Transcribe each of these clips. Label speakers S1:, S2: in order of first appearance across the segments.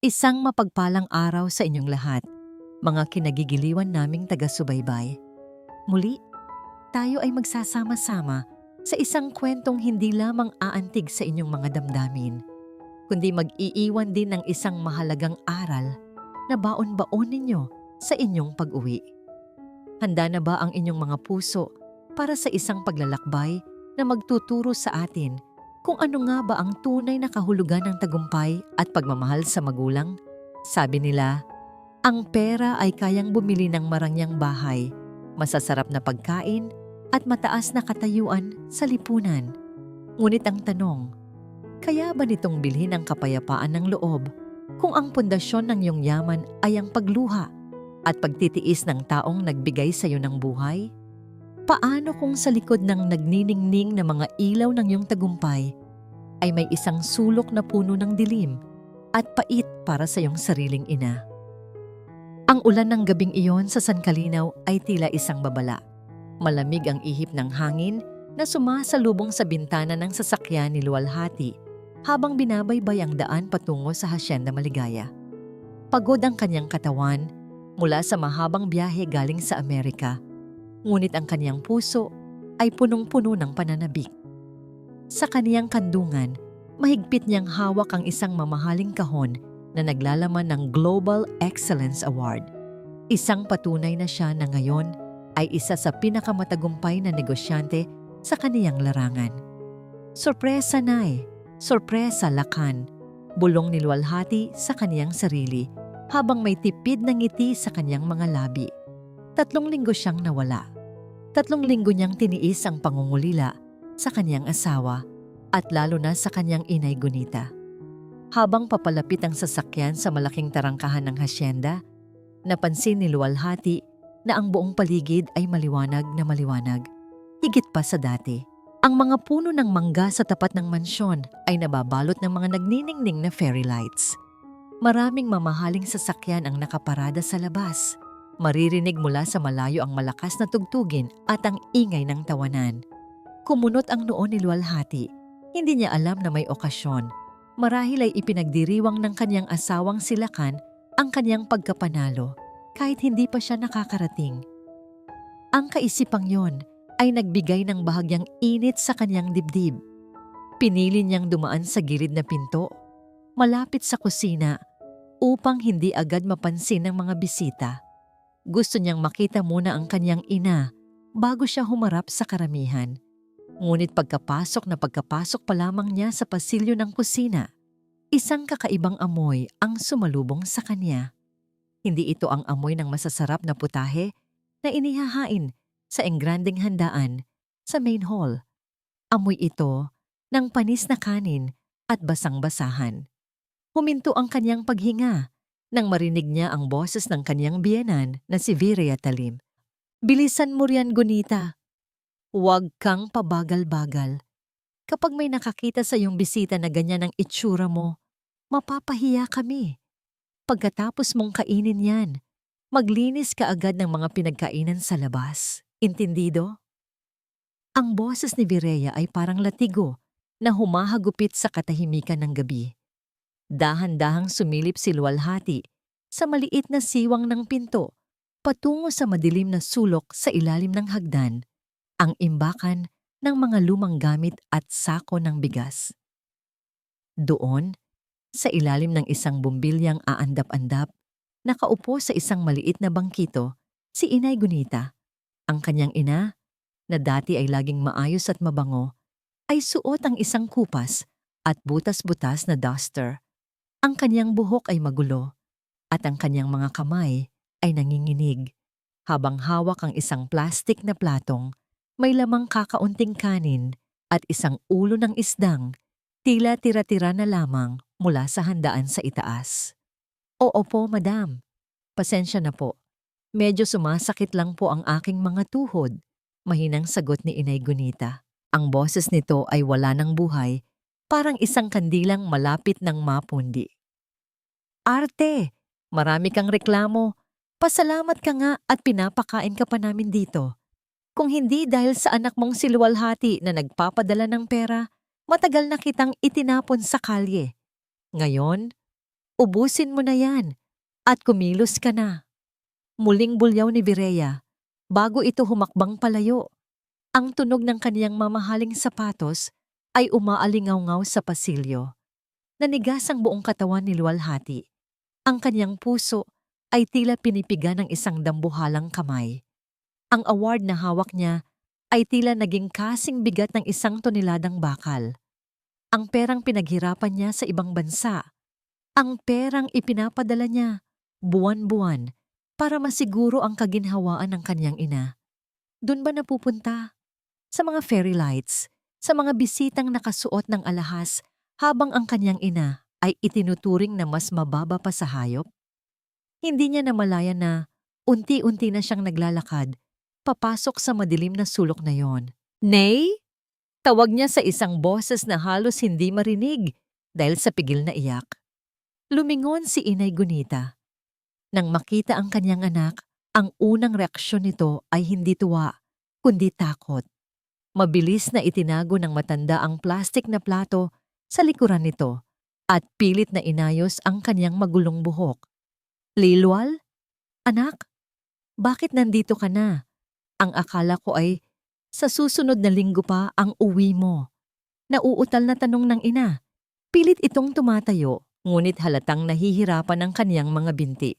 S1: Isang mapagpalang araw sa inyong lahat, mga kinagigiliwan naming taga-subaybay. Muli, tayo ay magsasama-sama sa isang kwentong hindi lamang aantig sa inyong mga damdamin, kundi mag-iiwan din ng isang mahalagang aral na baon-baon ninyo sa inyong pag-uwi. Handa na ba ang inyong mga puso para sa isang paglalakbay na magtuturo sa atin kung ano nga ba ang tunay na kahulugan ng tagumpay at pagmamahal sa magulang? Sabi nila, ang pera ay kayang bumili ng marangyang bahay, masasarap na pagkain at mataas na katayuan sa lipunan. Ngunit ang tanong, kaya ba nitong bilhin ang kapayapaan ng loob kung ang pundasyon ng iyong yaman ay ang pagluha at pagtitiis ng taong nagbigay sa iyo ng buhay? Paano kung sa likod ng nagniningning na mga ilaw ng iyong tagumpay ay may isang sulok na puno ng dilim at pait para sa iyong sariling ina? Ang ulan ng gabing iyon sa San Calinaw ay tila isang babala. Malamig ang ihip ng hangin na sumasalubong sa bintana ng sasakyan ni Luwalhati habang binabaybay ang daan patungo sa Hacienda Maligaya. Pagod ang kanyang katawan mula sa mahabang biyahe galing sa Amerika. Ngunit ang kaniyang puso ay punong-puno ng pananabik. Sa kaniyang kandungan, mahigpit niyang hawak ang isang mamahaling kahon na naglalaman ng Global Excellence Award. Isang patunay na siya na ngayon ay isa sa pinakamatagumpay na negosyante sa kaniyang larangan. Sorpresa, Nay! Sorpresa, Lakan! Bulong ni Luwalhati sa kaniyang sarili habang may tipid na ngiti sa kaniyang mga labi. 3 linggo siyang nawala. 3 linggo niyang tiniis ang pangungulila sa kanyang asawa at lalo na sa kanyang inay Gunita. Habang papalapit ang sasakyan sa malaking tarangkahan ng hasyenda, napansin ni Luwalhati na ang buong paligid ay maliwanag na maliwanag. Higit pa sa dati, ang mga puno ng mangga sa tapat ng mansyon ay nababalot ng mga nagniningning na fairy lights. Maraming mamahaling sasakyan ang nakaparada sa labas. Maririnig mula sa malayo ang malakas na tugtugin at ang ingay ng tawanan. Kumunot ang noo ni Luwalhati. Hindi niya alam na may okasyon. Marahil ay ipinagdiriwang ng kanyang asawang si Lakan ang kanyang pagkapanalo kahit hindi pa siya nakakarating. Ang kaisipang yon ay nagbigay ng bahagyang init sa kanyang dibdib. Pinili niyang dumaan sa gilid na pinto, malapit sa kusina, upang hindi agad mapansin ng mga bisita. Gusto niyang makita muna ang kanyang ina bago siya humarap sa karamihan. Ngunit pagkapasok pa lamang niya sa pasilyo ng kusina, isang kakaibang amoy ang sumalubong sa kanya. Hindi ito ang amoy ng masasarap na putahe na inihahain sa engranding handaan sa main hall. Amoy ito ng panis na kanin at basang-basahan. Huminto ang kanyang paghinga nang marinig niya ang boses ng kanyang biyenan na si Viraya Talim. Bilisan mo riyan, Gunita. Huwag kang pabagal-bagal. Kapag may nakakita sa iyong bisita na ganyan ang itsura mo, mapapahiya kami. Pagkatapos mong kainin yan, maglinis ka agad ng mga pinagkainan sa labas. Intindido? Ang boses ni Viraya ay parang latigo na humahagupit sa katahimikan ng gabi. Dahan-dahang sumilip si Luwalhati sa maliit na siwang ng pinto patungo sa madilim na sulok sa ilalim ng hagdan, ang imbakan ng mga lumang gamit at sako ng bigas. Doon, sa ilalim ng isang bumbilyang aandap-andap, nakaupo sa isang maliit na bangkito si Inay Gunita. Ang kanyang ina, na dati ay laging maayos at mabango, ay suot ang isang kupas at butas-butas na duster. Ang kanyang buhok ay magulo at ang kanyang mga kamay ay nanginginig habang hawak ang isang plastik na platong may lamang kakaunting kanin at isang ulo ng isdang tila tira-tira na lamang mula sa handaan sa itaas. Oo po, madam. Pasensya na po. Medyo sumasakit lang po ang aking mga tuhod, mahinang sagot ni Inay Gunita. Ang boses nito ay wala ng buhay, parang isang kandilang malapit ng mapundi. Arte, marami kang reklamo. Pasalamat ka nga at pinapakain ka pa namin dito. Kung hindi dahil sa anak mong si Luwalhati na nagpapadala ng pera, matagal na kitang itinapon sa kalye. Ngayon, Ubusin mo na yan at kumilos ka na. Muling bulyaw ni Virea bago ito humakbang palayo. Ang tunog ng kaniyang mamahaling sapatos ay umaalingaw-ngaw sa pasilyo. Nanigas ang buong katawan ni Luwalhati. Ang kaniyang puso ay tila pinipiga ng isang dambuhalang kamay. Ang award na hawak niya ay tila naging kasing bigat ng 1 toneladang bakal. Ang perang pinaghirapan niya sa ibang bansa. Ang perang ipinapadala niya buwan-buwan para masiguro ang kaginhawaan ng kanyang ina. Doon ba napupunta? Sa mga fairy lights, sa mga bisitang nakasuot ng alahas habang ang kanyang ina ay itinuturing na mas mababa pa sa hayop? Hindi niya namalayan na unti-unti na siyang naglalakad papasok sa madilim na sulok na yon. Nay? Tawag niya sa isang boses na halos hindi marinig dahil sa pigil na iyak. Lumingon si Inay Gunita. Nang makita ang kanyang anak, ang unang reaksyon nito ay hindi tuwa, kundi takot. Mabilis na itinago ng matanda ang plastik na plato sa likuran nito at pilit na inayos ang kanyang magulong buhok. Lilwal? Anak? Bakit nandito ka na? Ang akala ko ay sa susunod na linggo pa ang uwi mo. Nauutal na tanong ng ina. Pilit itong tumatayo, ngunit halatang nahihirapan ang kanyang mga binti.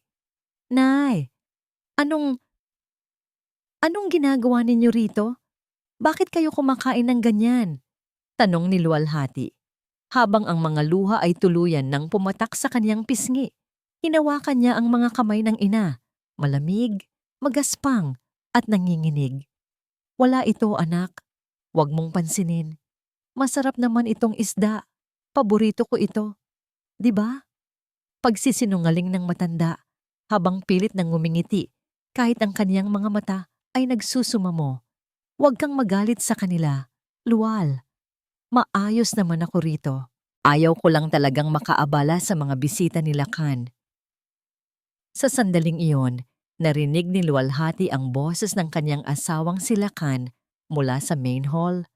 S1: Nay, anong ginagawa ninyo rito? Bakit kayo kumakain ng ganyan? Tanong ni Luwalhati. Habang ang mga luha ay tuluyan nang pumatak sa kanyang pisngi, hinawakan niya ang mga kamay ng ina, malamig, magaspang, at nanginginig. Wala ito, anak. Huwag mong pansinin. Masarap naman itong isda. Paborito ko ito. 'Di ba? Pagsisinungaling ng matanda habang pilit nang ngumingiti kahit ang kaniyang mga mata ay nagsusumamo. Huwag kang magalit sa kanila, Luwal. Maayos naman ako rito. Ayaw ko lang talagang makaabala sa mga bisita ni Lakan. Sa sandaling iyon, narinig ni Luwalhati ang boses ng kanyang asawang si Lakan mula sa main hall.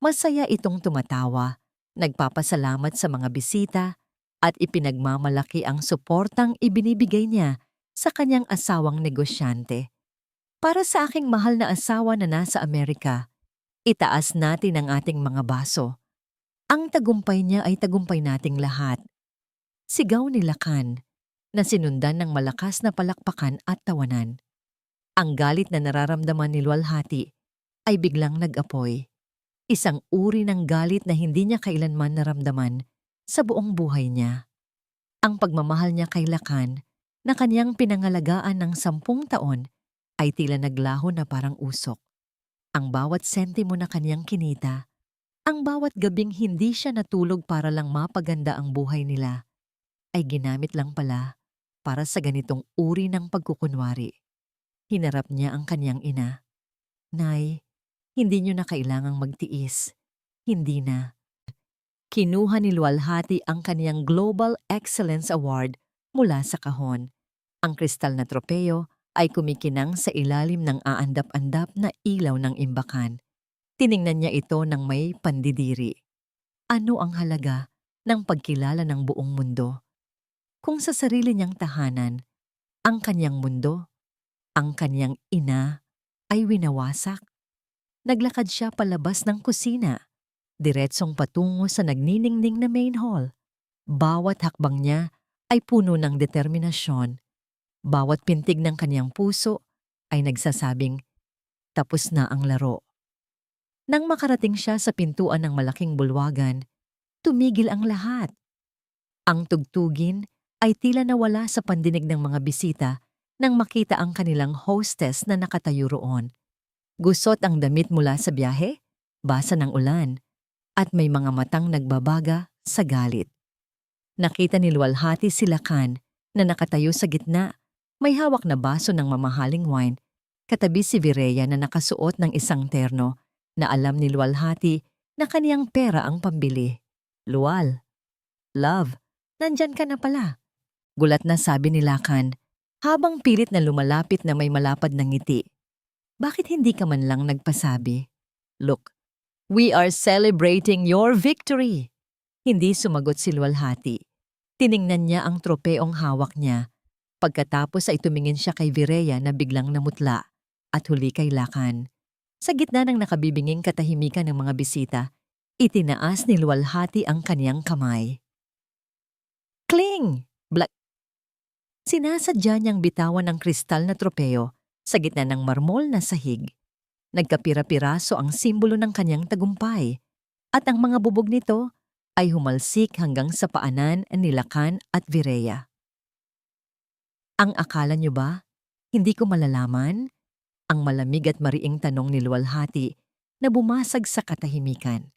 S1: Masaya itong tumatawa, nagpapasalamat sa mga bisita at ipinagmamalaki ang suportang ibinibigay niya sa kanyang asawang negosyante. Para sa aking mahal na asawa na nasa Amerika, itaas natin ang ating mga baso. Ang tagumpay niya ay tagumpay nating lahat. Sigaw ni Lakan, na sinundan ng malakas na palakpakan at tawanan. Ang galit na nararamdaman ni Luwalhati ay biglang nag-apoy. Isang uri ng galit na hindi niya kailanman naramdaman sa buong buhay niya. Ang pagmamahal niya kay Lakan, na kanyang pinangalagaan ng 10 taon, ay tila naglaho na parang usok. Ang bawat sentimo na kanyang kinita, ang bawat gabing hindi siya natulog para lang mapaganda ang buhay nila, ay ginamit lang pala para sa ganitong uri ng pagkukunwari. Hinarap niya ang kanyang ina. Nay, hindi niyo na kailangang magtiis. Hindi na. Kinuha ni Luwalhati ang kaniyang Global Excellence Award mula sa kahon. Ang kristal na tropeyo ay kumikinang sa ilalim ng aandap-andap na ilaw ng imbakan. Tiningnan niya ito ng may pandidiri. Ano ang halaga ng pagkilala ng buong mundo? Kung sa sarili niyang tahanan, ang kanyang mundo, ang kanyang ina, ay winawasak. Naglakad siya palabas ng kusina, diretsong patungo sa nagniningning na main hall. Bawat hakbang niya ay puno ng determinasyon. Bawat pintig ng kanyang puso ay nagsasabing, tapos na ang laro. Nang makarating siya sa pintuan ng malaking bulwagan, tumigil ang lahat. Ang tugtugin ay tila nawala sa pandinig ng mga bisita nang makita ang kanilang hostess na nakatayo roon. Gusot ang damit mula sa biyahe, basa ng ulan, at may mga matang nagbabaga sa galit. Nakita ni Luwalhati si Lakan na nakatayo sa gitna, may hawak na baso ng mamahaling wine, katabi si Virea na nakasuot ng isang terno na alam ni Luwalhati na kaniyang pera ang pambili. Luwal, love, nandyan ka na pala. Gulat na sabi ni Lakan, habang pilit na lumalapit na may malapad na ngiti. Bakit hindi ka man lang nagpasabi? Look, we are celebrating your victory. Hindi sumagot si Luwalhati. Tiningnan niya ang tropeong hawak niya. Pagkatapos ay tumingin siya kay Virea na biglang namutla at huli kay Lakan. Sa gitna ng nakabibinging katahimikan ng mga bisita, itinaas ni Luwalhati ang kaniyang kamay. Kling! Black! Sinasadya niyang bitawan ang kristal na tropeo sa gitna ng marmol na sahig. Nagkapira-piraso ang simbolo ng kanyang tagumpay at ang mga bubog nito ay humalsik hanggang sa paanan ni Lakan at Virea. Ang akala niyo ba, hindi ko malalaman? Ang malamig at mariing tanong ni Luwalhati na bumasag sa katahimikan.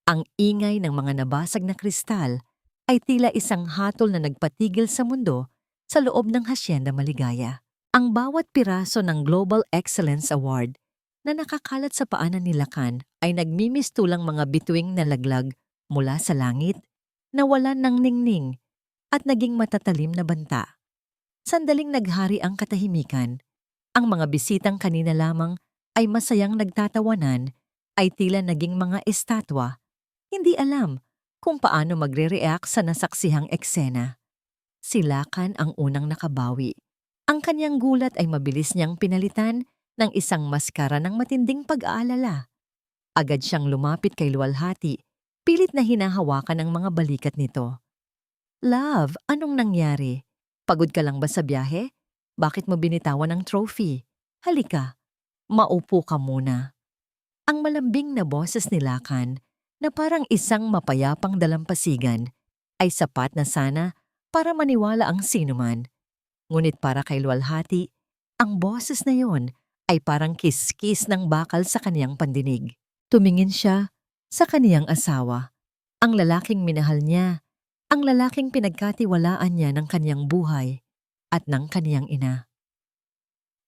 S1: Ang ingay ng mga nabasag na kristal ay tila isang hatol na nagpatigil sa mundo sa loob ng Hacienda Maligaya. Ang bawat piraso ng Global Excellence Award na nakakalat sa paanan ni Lakan ay nagmimistulang mga bituing na laglag mula sa langit, nawalan ng ningning at naging matatalim na banta. Sandaling naghari ang katahimikan. Ang mga bisitang kanina lamang ay masayang nagtatawanan ay tila naging mga estatwa. Hindi alam kung paano magre-react sa nasaksihang eksena. Si Lakan ang unang nakabawi. Ang kanyang gulat ay mabilis niyang pinalitan ng isang maskara ng matinding pag-aalala. Agad siyang lumapit kay Luwalhati, pilit na hinahawakan ang mga balikat nito. Love, anong nangyari? Pagod ka lang ba sa biyahe? Bakit mo binitawan ang trophy? Halika, maupo ka muna. Ang malambing na boses ni Lakan na parang isang mapayapang dalampasigan ay sapat na sana para maniwala ang sinuman. Ngunit para kay Luwalhati, ang boses na yon ay parang kiskis ng bakal sa kaniyang pandinig. Tumingin siya sa kaniyang asawa, ang lalaking minahal niya, ang lalaking pinagkatiwalaan niya ng kaniyang buhay at ng kaniyang ina.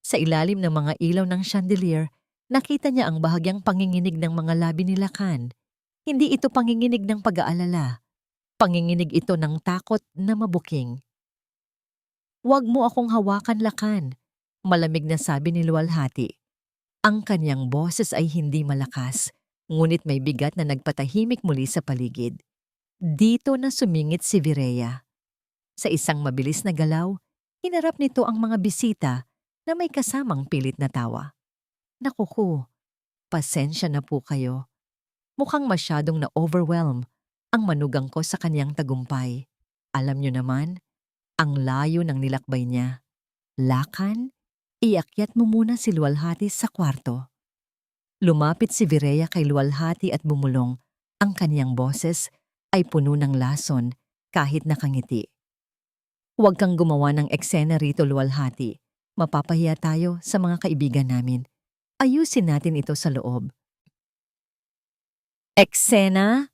S1: Sa ilalim ng mga ilaw ng chandelier, nakita niya ang bahagyang panginginig ng mga labi ni Lakan. Hindi ito panginginig ng pag-aalala. Panginginig ito ng takot na mabuking. Huwag mo akong hawakan, Lakan, malamig na sabi ni Luwalhati. Ang kanyang boses ay hindi malakas, ngunit may bigat na nagpatahimik muli sa paligid. Dito na sumingit si Virea. Sa isang mabilis na galaw, hinarap nito ang mga bisita na may kasamang pilit na tawa. Nakuku, pasensya na po kayo. Mukhang masyadong na-overwhelm ang manugang ko sa kanyang tagumpay. Alam niyo naman, ang layo ng nilakbay niya. Lakan, iakyat mo muna si Luwalhati sa kwarto. Lumapit si Virea kay Luwalhati at bumulong. Ang kaniyang boses ay puno ng lason kahit nakangiti. Huwag kang gumawa ng eksena rito, Luwalhati. Mapapahiya tayo sa mga kaibigan namin. Ayusin natin ito sa loob. Eksena?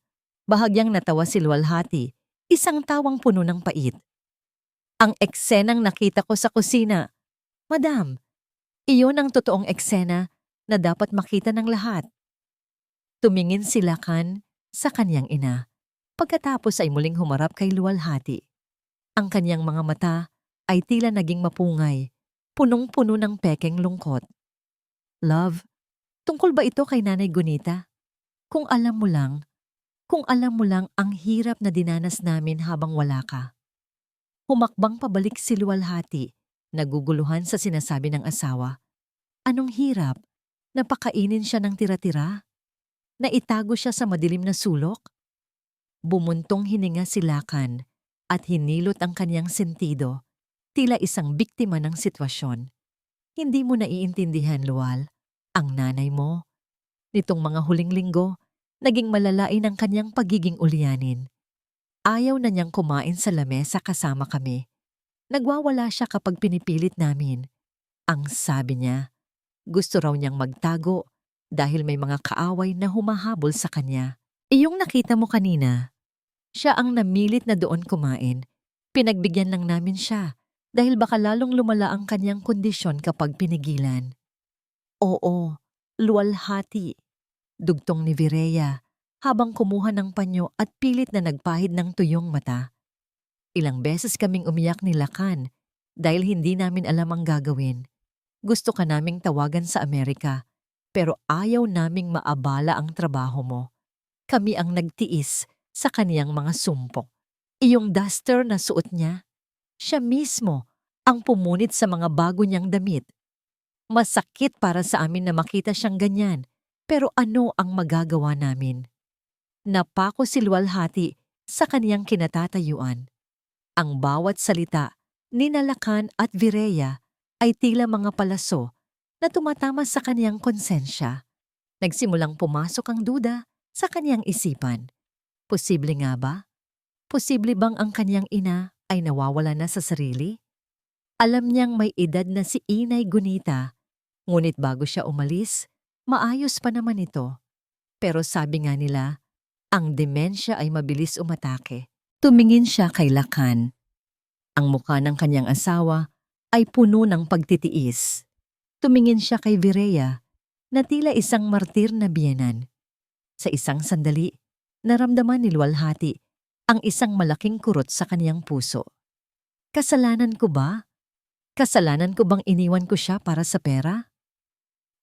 S1: Bahagyang natawa si Luwalhati, isang tawang puno ng pait. Ang eksenang nakita ko sa kusina. Madam, iyon ang totoong eksena na dapat makita ng lahat. Tumingin si Lakan sa kanyang ina. Pagkatapos ay muling humarap kay Luwalhati. Ang kanyang mga mata ay tila naging mapungay, punong-puno ng pekeng lungkot. Love, tungkol ba ito kay Nanay Gunita? Kung alam mo lang ang hirap na dinanas namin habang wala ka. Humakbang pabalik si Luwalhati, naguguluhan sa sinasabi ng asawa. Anong hirap? Napakainin siya ng tira-tira? Naitago siya sa madilim na sulok? Bumuntong hininga si Lakan at hinilot ang kanyang sentido, tila isang biktima ng sitwasyon. Hindi mo naiintindihan, Luwal, ang nanay mo. Nitong mga huling linggo, naging malalain ang kanyang pagiging ulyanin. Ayaw na niyang kumain sa lamesa kasama kami. Nagwawala siya kapag pinipilit namin. Ang sabi niya, gusto raw niyang magtago dahil may mga kaaway na humahabol sa kanya. Iyong nakita mo kanina, siya ang namilit na doon kumain. Pinagbigyan lang namin siya dahil baka lalong lumala ang kanyang kondisyon kapag pinigilan. Oo, Luwalhati, dugtong ni Virea habang kumuha ng panyo at pilit na nagpahid ng tuyong mata. Ilang beses kaming umiyak ni Lakan dahil hindi namin alam ang gagawin. Gusto ka naming tawagan sa Amerika pero ayaw naming maabala ang trabaho mo. Kami ang nagtiis sa kaniyang mga sumpok. Iyong duster na suot niya, siya mismo ang pumunit sa mga bago niyang damit. Masakit para sa amin na makita siyang ganyan, pero ano ang magagawa namin? Napako si luwalhati sa kaniyang kinatatayuan. Ang bawat salita ni Nalakan at Vireya ay tila mga palaso na tumatama sa kaniyang konsensya. Nagsimulang pumasok ang duda sa kaniyang isipan. Posible nga ba? Posible bang ang kaniyang ina ay nawawala na sa sarili? Alam niyang may edad na si Inay Gunita, ngunit bago siya umalis, maayos pa naman ito. Pero sabi nga nila, ang demensya ay mabilis umatake. Tumingin siya kay Lakan. Ang mukha ng kanyang asawa ay puno ng pagtitiis. Tumingin siya kay Vireya na tila isang martir na biyenan. Sa isang sandali, naramdaman ni luwalhati ang isang malaking kurot sa kaniyang puso. Kasalanan ko ba? Kasalanan ko bang iniwan ko siya para sa pera?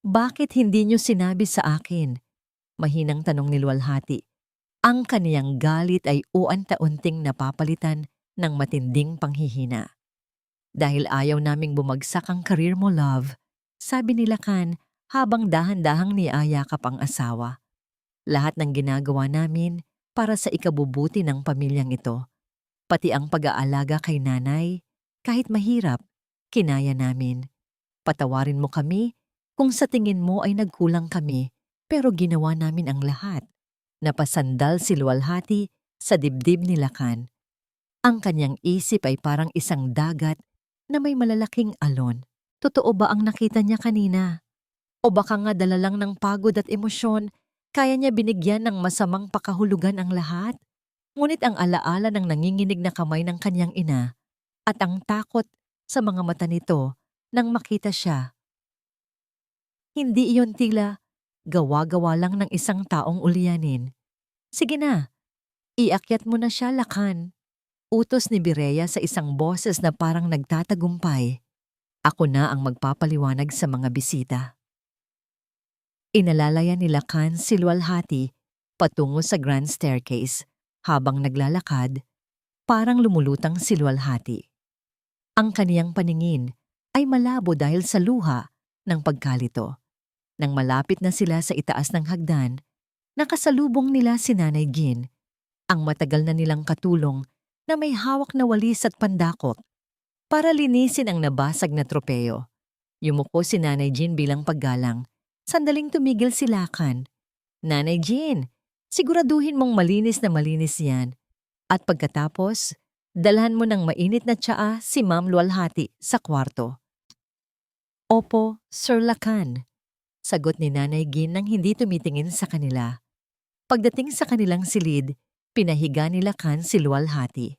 S1: Bakit hindi niyo sinabi sa akin? Mahinang tanong ni luwalhati. Ang kaniyang galit ay uanta-unting napapalitan ng matinding panghihina. Dahil ayaw naming bumagsak ang career mo, love, sabi ni Lakan habang dahan-dahang niayakap ang asawa. Lahat ng ginagawa namin para sa ikabubuti ng pamilyang ito. Pati ang pag-aalaga kay nanay, kahit mahirap, kinaya namin. Patawarin mo kami kung sa tingin mo ay nagkulang kami, pero ginawa namin ang lahat. Napasandal si luwalhati sa dibdib ni Lakan. Ang kanyang isip ay parang isang dagat na may malalaking alon. Totoo ba ang nakita niya kanina? O baka nga dala lang ng pagod at emosyon, kaya niya binigyan ng masamang pakahulugan ang lahat? Ngunit ang alaala ng nanginginig na kamay ng kanyang ina at ang takot sa mga mata nito nang makita siya. Hindi iyon tila gawa-gawa lang ng isang taong ulyanin. Sige na, iakyat mo na siya, Lakan. Utos ni Vireya sa isang boses na parang nagtatagumpay. Ako na ang magpapaliwanag sa mga bisita. Inalalaya ni Lakan si luwalhati patungo sa grand staircase. Habang naglalakad, parang lumulutang si luwalhati. Ang kaniyang paningin ay malabo dahil sa luha ng pagkalito. Nang malapit na sila sa itaas ng hagdan, nakasalubong nila si Nanay Gin, ang matagal na nilang katulong na may hawak na walis at pandakot para linisin ang nabasag na tropeyo. Yumuko si Nanay Gin bilang paggalang. Sandaling tumigil si Lakan. Nanay Gin, siguraduhin mong malinis na malinis yan. At pagkatapos, dalhan mo ng mainit na tsaa si Ma'am Luwalhati sa kwarto. Opo, Sir Lakan, sagot ni Nanay Gin nang hindi tumitingin sa kanila. Pagdating sa kanilang silid, pinahiga ni Lakan si Luwalhati.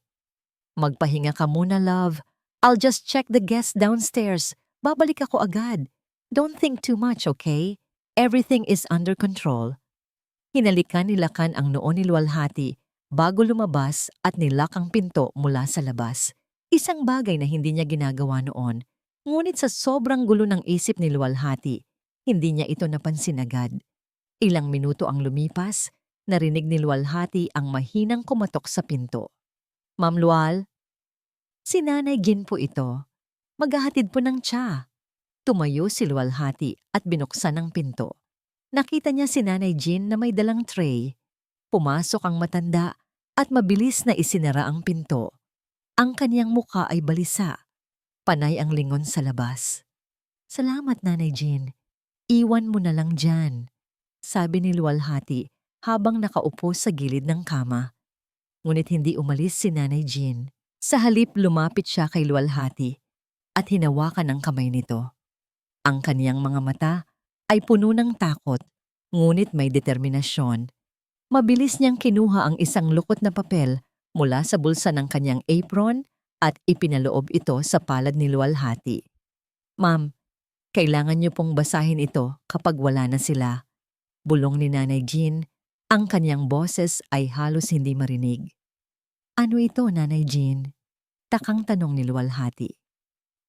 S1: Magpahinga ka muna, love. I'll just check the guests downstairs. Babalik ako agad. Don't think too much, okay? Everything is under control. Hinalikan ni Lakan ang noo ni luwalhati bago lumabas at nilak ang pinto mula sa labas. Isang bagay na hindi niya ginagawa noon. Ngunit sa sobrang gulo ng isip ni luwalhati, hindi niya ito napansin agad. Ilang minuto ang lumipas, narinig ni luwalhati ang mahinang kumatok sa pinto. Ma'am Lual? Si Nanay Gin po ito. Maghahatid po ng tsa. Tumayo si luwalhati at binuksan ang pinto. Nakita niya si Nanay Gin na may dalang tray. Pumasok ang matanda at mabilis na isinara ang pinto. Ang kaniyang mukha ay balisa. Panay ang lingon sa labas. Salamat, Nanay Gin. Iwan mo na lang dyan, sabi ni luwalhati habang nakaupo sa gilid ng kama. Ngunit hindi umalis si Nanay Gin. Sa halip lumapit siya kay luwalhati at hinawakan ang kamay nito. Ang kaniyang mga mata ay puno ng takot, ngunit may determinasyon. Mabilis niyang kinuha ang isang lukot na papel mula sa bulsa ng kanyang apron at ipinaloob ito sa palad ni luwalhati. Ma'am, kailangan niyo pong basahin ito kapag wala na sila. Bulong ni Nanay Gin, ang kanyang boses ay halos hindi marinig. Ano ito, Nanay Gin? Takang tanong ni luwalhati.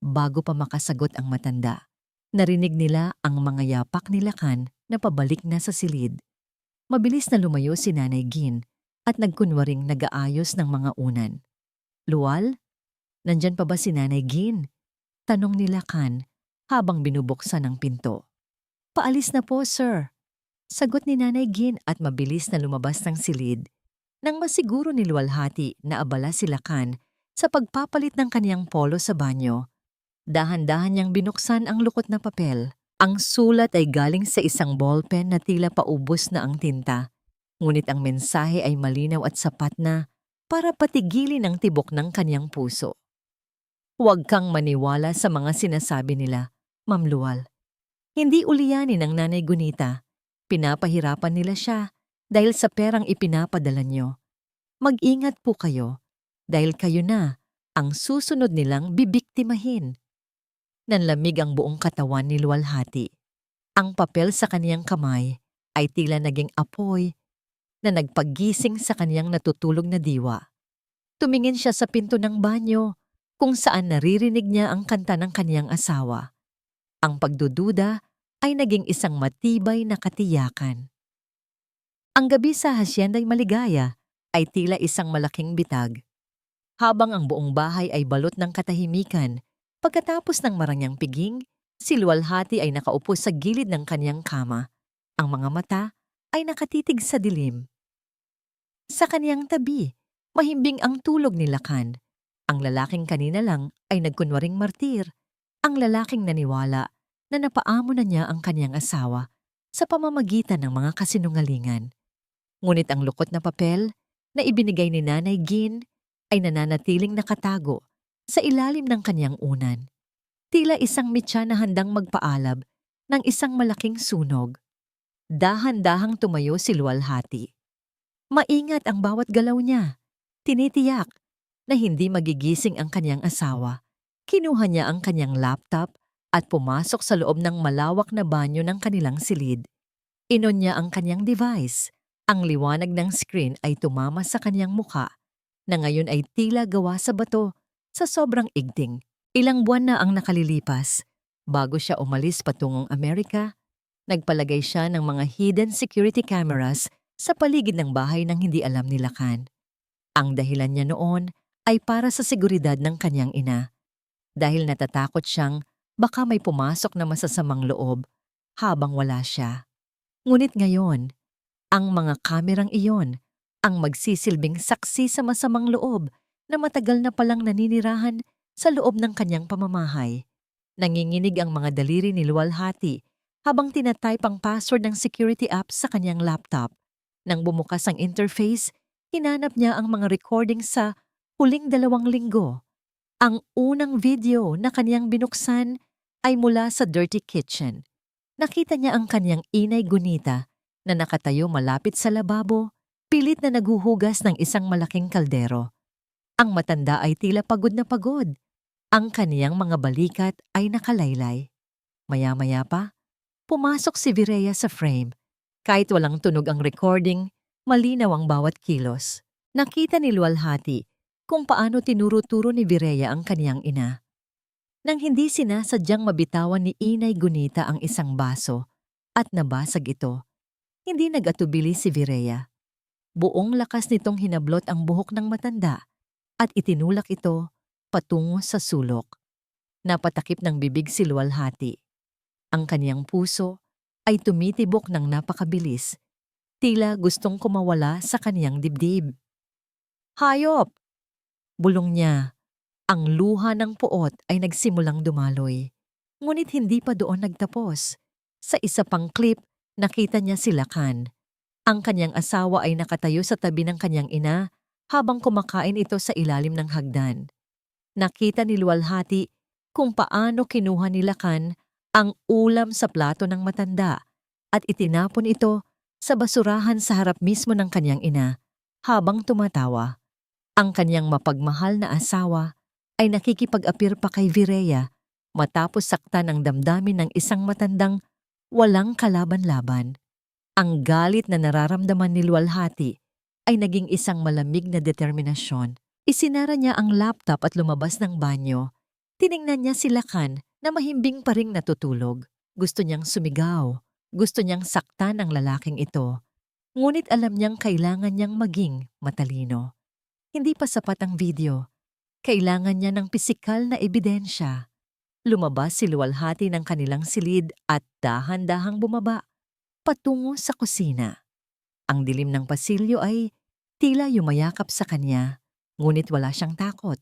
S1: Bago pa makasagot ang matanda, narinig nila ang mga yapak ni Lakan na pabalik na sa silid. Mabilis na lumayo si Nanay Gin at nagkunwaring nag-aayos ng mga unan. Luwal, nandyan pa ba si Nanay Gin? Tanong ni Lakan habang binubuksan ang pinto. Paalis na po, sir. Sagot ni Nanay Gin at mabilis na lumabas ng silid nang masiguro ni Luwalhati na abala si Lakan sa pagpapalit ng kaniyang polo sa banyo. Dahan-dahan niyang binuksan ang lukot na papel. Ang sulat ay galing sa isang ballpen na tila paubos na ang tinta. Ngunit ang mensahe ay malinaw at sapat na para patigilin ang tibok ng kaniyang puso. Huwag kang maniwala sa mga sinasabi nila, Ma'am Luwal. Hindi uliyanin ng Nanay Gunita. Pinapahirapan nila siya dahil sa perang ipinapadala niyo. Mag-ingat po kayo dahil kayo na ang susunod nilang bibiktimahin. Nanlamig ang buong katawan ni Luwalhati. Ang papel sa kaniyang kamay ay tila naging apoy na nagpagising sa kaniyang natutulog na diwa. Tumingin siya sa pinto ng banyo kung saan naririnig niya ang kanta ng kaniyang asawa. Ang pagdududa ay naging isang matibay na katiyakan. Ang gabi sa hasyenda'y maligaya ay tila isang malaking bitag. Habang ang buong bahay ay balot ng katahimikan, pagkatapos ng marangyang piging, si Luwalhati ay nakaupo sa gilid ng kaniyang kama. Ang mga mata ay nakatitig sa dilim. Sa kaniyang tabi, mahimbing ang tulog ni Lakan. Ang lalaking kanina lang ay nagkunwaring martir. Ang lalaking naniwala na napaamo na niya ang kaniyang asawa sa pamamagitan ng mga kasinungalingan. Ngunit ang lukot na papel na ibinigay ni Nanay Gin ay nananatiling nakatago sa ilalim ng kaniyang unan. Tila isang mitya na handang magpaalab ng isang malaking sunog. Dahan-dahang tumayo si Luwalhati. Maingat ang bawat galaw niya. Tinitiyak na hindi magigising ang kaniyang asawa. Kinuha niya ang kaniyang laptop at pumasok sa loob ng malawak na banyo ng kanilang silid. Inon niya ang kaniyang device. Ang liwanag ng screen ay tumama sa kaniyang mukha na ngayon ay tila gawa sa bato sa sobrang igting. Ilang buwan na ang nakalilipas. Bago siya umalis patungong Amerika, nagpalagay siya ng mga hidden security cameras sa paligid ng bahay nang hindi alam ni Lakan. Ang dahilan niya noon ay para sa seguridad ng kanyang ina. Dahil natatakot siyang baka may pumasok na masasamang loob habang wala siya. Ngunit ngayon, ang mga kamerang iyon ang magsisilbing saksi sa masamang loob na matagal na palang naninirahan sa loob ng kanyang pamamahay. Nanginginig ang mga daliri ni Luwalhati habang tinatype ang password ng security app sa kanyang laptop. Nang bumukas ang interface, hinanap niya ang mga recording sa huling 2 linggo. Ang unang video na kanyang binuksan ay mula sa dirty kitchen. Nakita niya ang kanyang inay Gunita na nakatayo malapit sa lababo, pilit na naghuhugas ng isang malaking kaldero. Ang matanda ay tila pagod na pagod. Ang kaniyang mga balikat ay nakalaylay. Maya-maya pa, pumasok si Vireya sa frame. Kahit walang tunog ang recording, malinaw ang bawat kilos. Nakita ni Luwalhati kung paano tinuro-turo ni Vireya ang kaniyang ina. Nang hindi sinasadyang mabitawan ni Inay Gunita ang isang baso at nabasag ito, hindi nag-atubili si Vireya. Buong lakas nitong hinablot ang buhok ng matanda at itinulak ito patungo sa sulok. Napatakip ng bibig si Luwalhati. Ang kaniyang puso ay tumitibok ng napakabilis, tila gustong kumawala sa kaniyang dibdib. Hayop! Bulong niya. Ang luha ng puot ay nagsimulang dumaloy. Ngunit hindi pa doon nagtapos. Sa isa pang clip, nakita niya si Lakan. Ang kanyang asawa ay nakatayo sa tabi ng kanyang ina habang kumakain ito sa ilalim ng hagdan. Nakita ni Luwalhati kung paano kinuha ni Lakan ang ulam sa plato ng matanda at itinapon ito sa basurahan sa harap mismo ng kanyang ina habang tumatawa. Ang kanyang mapagmahal na asawa ay nakikipag-apir pa kay Vireya matapos saktan ang damdamin ng isang matandang walang kalaban-laban. Ang galit na nararamdaman ni Luwalhati ay naging isang malamig na determinasyon. Isinara niya ang laptop at lumabas ng banyo. Tiningnan niya si Lakan na mahimbing pa ring natutulog. Gusto niyang sumigaw. Gusto niyang saktan ang lalaking ito. Ngunit alam niyang kailangan niyang maging matalino. Hindi pa sapat ang video. Kailangan niya ng pisikal na ebidensya. Lumabas si luwalhati ng kanilang silid at dahan-dahang bumaba, patungo sa kusina. Ang dilim ng pasilyo ay tila yumayakap sa kanya, ngunit wala siyang takot.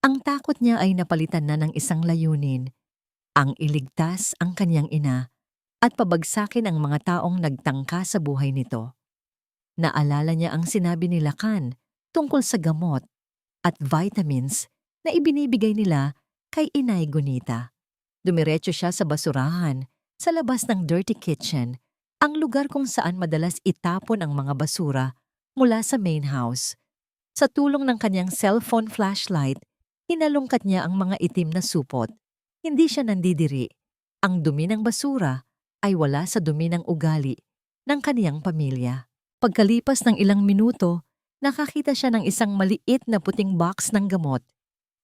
S1: Ang takot niya ay napalitan na ng isang layunin, ang iligtas ang kanyang ina at pabagsakin ang mga taong nagtangka sa buhay nito. Naalala niya ang sinabi ni Lacan tungkol sa gamot at vitamins na ibinibigay nila kay Inay Gunita. Dumiretso siya sa basurahan, sa labas ng dirty kitchen, ang lugar kung saan madalas itapon ang mga basura mula sa main house. Sa tulong ng kanyang cellphone flashlight, hinalungkat niya ang mga itim na supot. Hindi siya nandidiri. Ang dumi ng basura ay wala sa dumi ng ugali ng kaniyang pamilya. Pagkalipas ng ilang minuto, nakakita siya ng isang maliit na puting box ng gamot.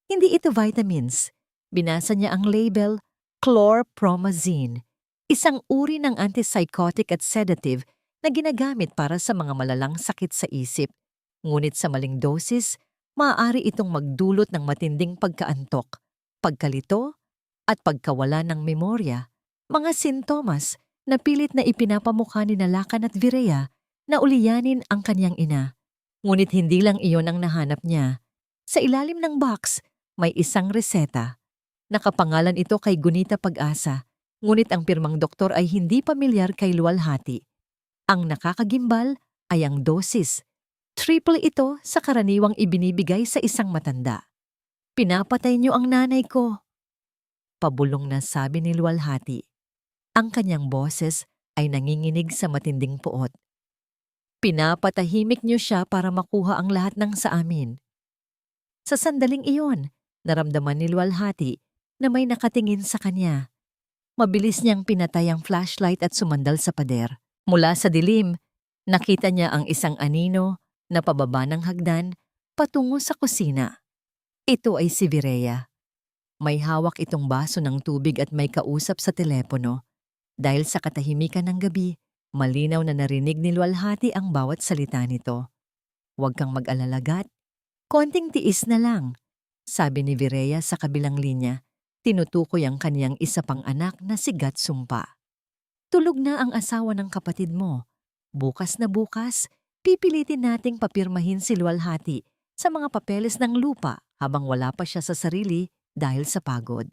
S1: Hindi ito vitamins. Binasa niya ang label, chlorpromazine, isang uri ng antipsychotic at sedative na ginagamit para sa mga malalang sakit sa isip. Ngunit sa maling dosis, maaari itong magdulot ng matinding pagkaantok, pagkalito, at pagkawala ng memorya, mga sintomas na pilit na ipinapamukha ni Lacan at Virea na uliyanin ang kanyang ina. Ngunit hindi lang iyon ang nahanap niya. Sa ilalim ng box, may isang reseta. Nakapangalan ito kay Gunita Pag-asa, ngunit ang pirmang doktor ay hindi pamilyar kay luwalhati. Ang nakakagimbal ay ang dosis. Triple ito sa karaniwang ibinibigay sa isang matanda. "Pinapatay niyo ang nanay ko," pabulong na sabi ni luwalhati. Ang kanyang boses ay nanginginig sa matinding puot. "Pinapatahimik niyo siya para makuha ang lahat ng sa amin." Sa sandaling iyon, naramdaman ni luwalhati na may nakatingin sa kanya. Mabilis niyang pinatay ang flashlight at sumandal sa pader. Mula sa dilim, nakita niya ang isang anino na pababa ng hagdan patungo sa kusina. Ito ay si Virea. May hawak itong baso ng tubig at may kausap sa telepono. Dahil sa katahimikan ng gabi, malinaw na narinig ni luwalhati ang bawat salita nito. "Huwag kang mag-alala, Gat. Konting tiis na lang," sabi ni Virea sa kabilang linya. Tinutukoy ang kaniyang isa pang anak na si Gat Sumpa. "Tulog na ang asawa ng kapatid mo. Bukas na bukas, pipilitin nating papirmahin si luwalhati sa mga papeles ng lupa habang wala pa siya sa sarili dahil sa pagod.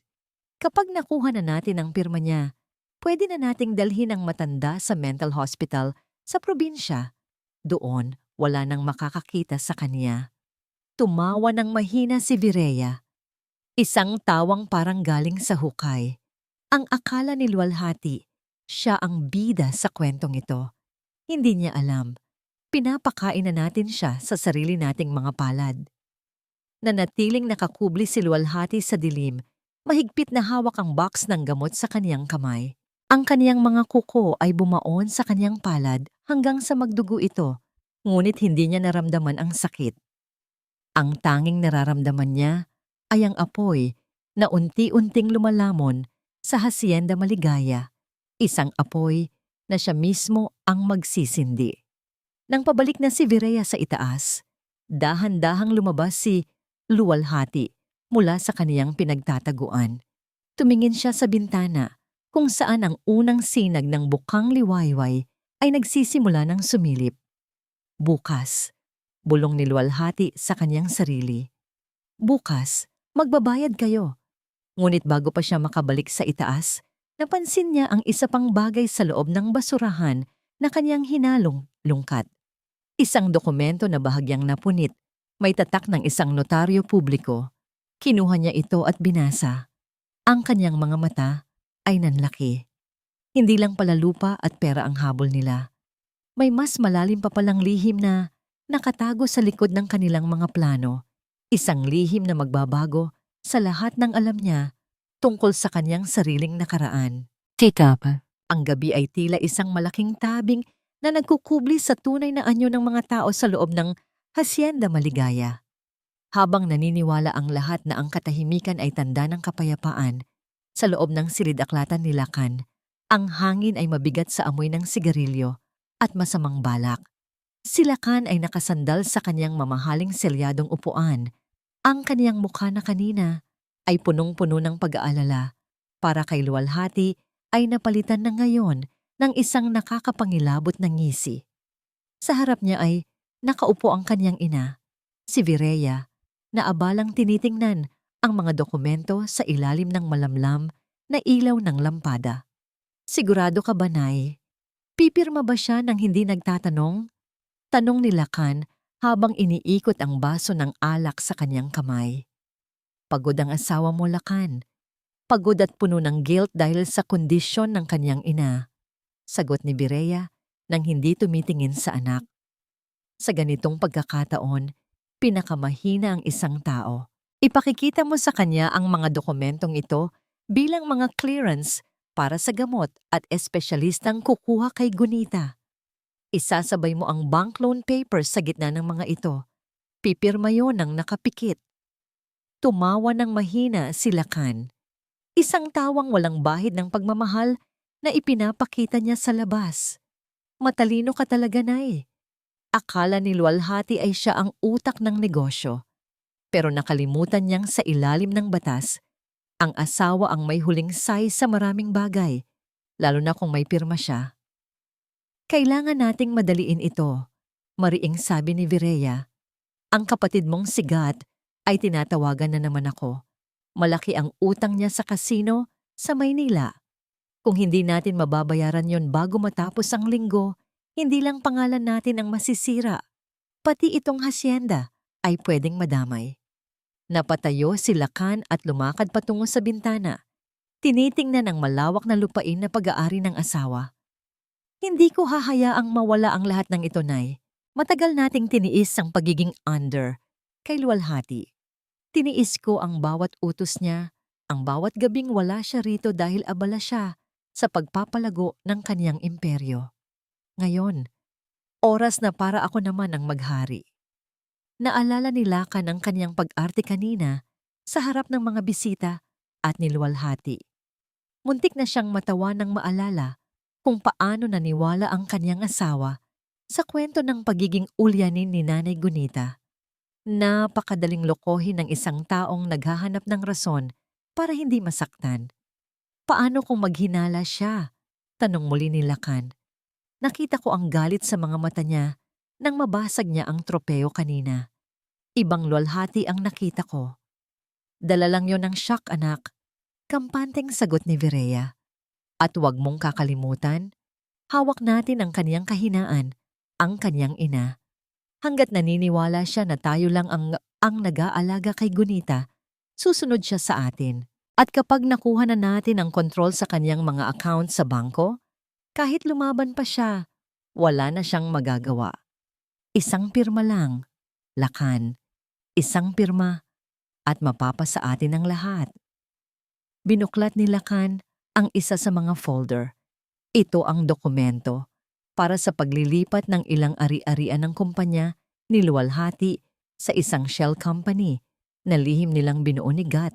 S1: Kapag nakuha na natin ang pirma niya, pwede na nating dalhin ang matanda sa mental hospital sa probinsya. Doon, wala nang makakakita sa kanya." Tumawa ng mahina si Virea. Isang tawang parang galing sa hukay. Ang akala ni luwalhati, siya ang bida sa kwentong ito. Hindi niya alam. Pinapakain na natin siya sa sarili nating mga palad. Nanatiling nakakubli si luwalhati sa dilim. Mahigpit na hawak ang box ng gamot sa kaniyang kamay. Ang kaniyang mga kuko ay bumaon sa kaniyang palad hanggang sa magdugo ito, ngunit hindi niya naramdaman ang sakit. Ang tanging nararamdaman niya ay ang apoy na unti-unting lumalamon sa Hacienda Maligaya, isang apoy na siya mismo ang magsisindi. Nang pabalik na si Virea sa itaas, dahan-dahang lumabas si luwalhati mula sa kaniyang pinagtataguan. Tumingin siya sa bintana kung saan ang unang sinag ng bukang liwayway ay nagsisimula ng sumilip. "Bukas," bulong ni luwalhati sa kanyang sarili. "Bukas, magbabayad kayo." Ngunit bago pa siya makabalik sa itaas, napansin niya ang isa pang bagay sa loob ng basurahan na kanyang hinalong lungkat. Isang dokumento na bahagyang napunit, may tatak ng isang notaryo publiko. Kinuha niya ito at binasa. Ang kanyang mga mata ay nanlaki. Hindi lang pala lupa at pera ang habol nila. May mas malalim pa palang lihim na nakatago sa likod ng kanilang mga plano. Isang lihim na magbabago sa lahat ng alam niya tungkol sa kanyang sariling nakaraan.
S2: Tikap.
S1: Ang gabi ay tila isang malaking tabing na nagkukubli sa tunay na anyo ng mga tao sa loob ng Hacienda Maligaya. Habang naniniwala ang lahat na ang katahimikan ay tanda ng kapayapaan, sa loob ng silid-aklatan ni Lacan, ang hangin ay mabigat sa amoy ng sigarilyo at masamang balak. Si Lacan ay nakasandal sa kanyang mamahaling selyadong upuan, Ang kaniyang mukha na kanina ay punong-puno ng pag-aalala para kay luwalhati ay napalitan na ngayon ng isang nakakapangilabot na ngisi. Sa harap niya ay nakaupo ang kaniyang ina, si Virea, na abalang tinitingnan ang mga dokumento sa ilalim ng malamlam na ilaw ng lampada. Sigurado ka ba, Nay? Pipirma ba siya nang hindi nagtatanong? Tanong ni Lakan habang iniikot ang baso ng alak sa kanyang kamay. Pagod ang asawa mo, Lakan. Pagod at puno ng guilt dahil sa kondisyon ng kanyang ina. Sagot ni Virea nang hindi tumitingin sa anak. Sa ganitong pagkakataon, pinakamahina ang isang tao. Ipakikita mo sa kanya ang mga dokumentong ito bilang mga clearance para sa gamot at espesyalistang kukuha kay Gunita. Isasabay mo ang bank loan papers sa gitna ng mga ito. Pipirma yon ng nakapikit. Tumawa ng mahina si Lakan. Isang tawang walang bahid ng pagmamahal na ipinapakita niya sa labas. Matalino ka talaga, Nay. Akala ni luwalhati ay siya ang utak ng negosyo. Pero nakalimutan niyang sa ilalim ng batas, ang asawa ang may huling say sa maraming bagay, lalo na kung may pirma siya. Kailangan nating madaliin ito, mariing sabi ni Virea. Ang kapatid mong si Gat ay tinatawagan na naman ako. Malaki ang utang niya sa kasino sa Maynila. Kung hindi natin mababayaran yon bago matapos ang linggo, hindi lang pangalan natin ang masisira. Pati itong hasyenda ay pwedeng madamay. Napatayo si Lakan at lumakad patungo sa bintana. Tinitingnan ang malawak na lupain na pag-aari ng asawa. Hindi ko hahayaang mawala ang lahat ng ito, Nay. Matagal nating tiniis ang pagiging under kay luwalhati. Tiniis ko ang bawat utos niya, ang bawat gabing wala siya rito dahil abala siya sa pagpapalago ng kaniyang imperyo. Ngayon, oras na para ako naman ang maghari. Naalala ni Lakan ang kaniyang pag-arte kanina sa harap ng mga bisita at niluwalhati. Muntik na siyang matawa nang maalala kung paano naniwala ang kaniyang asawa sa kwento ng pagiging ulyanin ni Nanay Gunita. Napakadaling lokohin ng isang taong naghahanap ng rason para hindi masaktan. Paano kung maghinala siya? Tanong muli ni Lakan. Nakita ko ang galit sa mga mata niya nang mabasag niya ang tropeo kanina. Ibang luwalhati ang nakita ko. Dala lang yon ng shock, anak. Kampanteng sagot ni Virea. At huwag mong kakalimutan, hawak natin ang kaniyang kahinaan, ang kaniyang ina. Hanggat naniniwala siya na tayo lang ang nag-aalaga kay Gunita, susunod siya sa atin. At kapag nakuha na natin ang kontrol sa kaniyang mga account sa bangko, kahit lumaban pa siya, wala na siyang magagawa. Isang pirma lang, Lakan. Isang pirma at mapapasa atin ang lahat. Binuklat ni Lakan ang isa sa mga folder. Ito ang dokumento para sa paglilipat ng ilang ari-arian ng kumpanya ni luwalhati sa isang shell company na lihim nilang binuo ni Gat.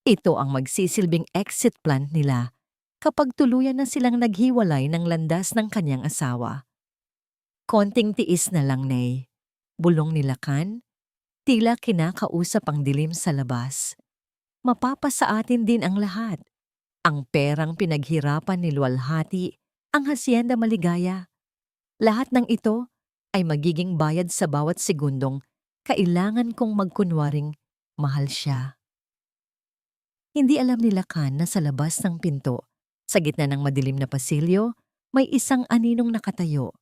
S1: Ito ang magsisilbing exit plan nila kapag tuluyan na silang naghiwalay ng landas ng kanyang asawa. Konting tiis na lang, Nay. Bulong ni Lakan. Tila kinakausap ang dilim sa labas. Mapapasa atin din ang lahat. Ang perang pinaghirapan ni luwalhati, ang hasyenda maligaya. Lahat ng ito ay magiging bayad sa bawat segundong kailangan kong magkunwaring mahal siya. Hindi alam ni Lakan na sa labas ng pinto, sa gitna ng madilim na pasilyo, may isang aninong nakatayo.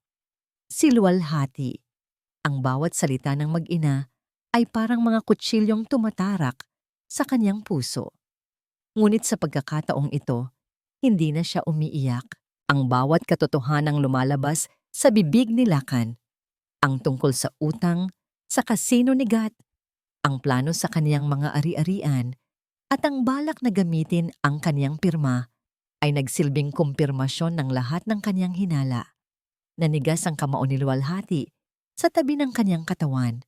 S1: Si luwalhati. Ang bawat salita ng mag-ina ay parang mga kutsilyong tumatarak sa kanyang puso. Ngunit sa pagkakataong ito, hindi na siya umiiyak. Ang bawat katotohanang lumalabas sa bibig ni Lakan. Ang tungkol sa utang, sa kasino ni Gat, ang plano sa kaniyang mga ari-arian, at ang balak na gamitin ang kaniyang pirma ay nagsilbing kumpirmasyon ng lahat ng kaniyang hinala. Nanigas ang kamao ni luwalhati sa tabi ng kaniyang katawan.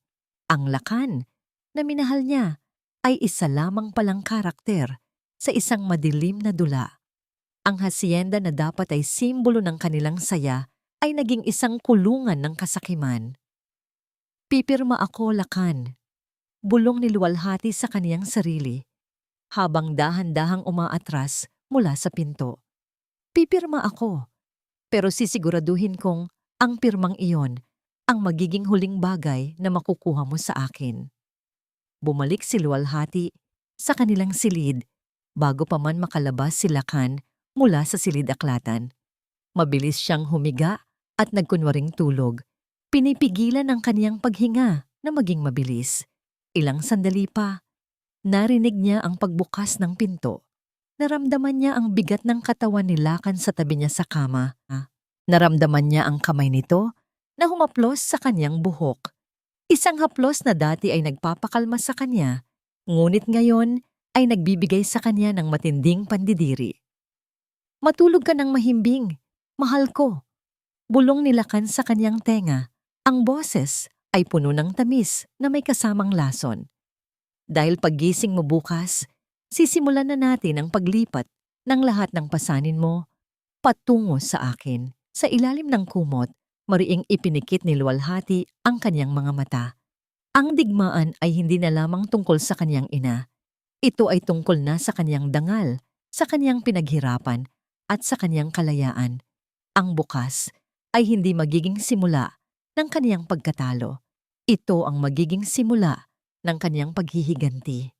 S1: Ang Lakan na minahal niya ay isa lamang palang karakter sa isang madilim na dula. Ang hasyenda na dapat ay simbolo ng kanilang saya ay naging isang kulungan ng kasakiman. Pipirma ako, Lakan. Bulong ni luwalhati sa kaniyang sarili habang dahan-dahang umaatras mula sa pinto. Pipirma ako, pero sisiguraduhin kong ang pirmang iyon ang magiging huling bagay na makukuha mo sa akin. Bumalik si luwalhati sa kanilang silid bago pa man makalabas si Lakan mula sa silid-aklatan. Mabilis siyang humiga at nagkunwaring tulog. Pinipigilan ang kaniyang paghinga na maging mabilis. Ilang sandali pa, narinig niya ang pagbukas ng pinto. Naramdaman niya ang bigat ng katawan ni Lakan sa tabi niya sa kama. Naramdaman niya ang kamay nito na humaplos sa kaniyang buhok. Isang haplos na dati ay nagpapakalma sa kanya, ngunit ngayon ay nagbibigay sa kanya ng matinding pandidiri. Matulog ka ng mahimbing, mahal ko. Bulong ni Lakan sa kanyang tenga. Ang boses ay puno ng tamis na may kasamang lason. Dahil paggising mo bukas, sisimulan na natin ang paglipat ng lahat ng pasanin mo patungo sa akin. Sa ilalim ng kumot, mariing ipinikit ni luwalhati ang kanyang mga mata. Ang digmaan ay hindi na lamang tungkol sa kanyang ina. Ito ay tungkol na sa kanyang dangal, sa kanyang pinaghirapan, at sa kanyang kalayaan. Ang bukas ay hindi magiging simula ng kanyang pagkatalo. Ito ang magiging simula ng kanyang paghihiganti.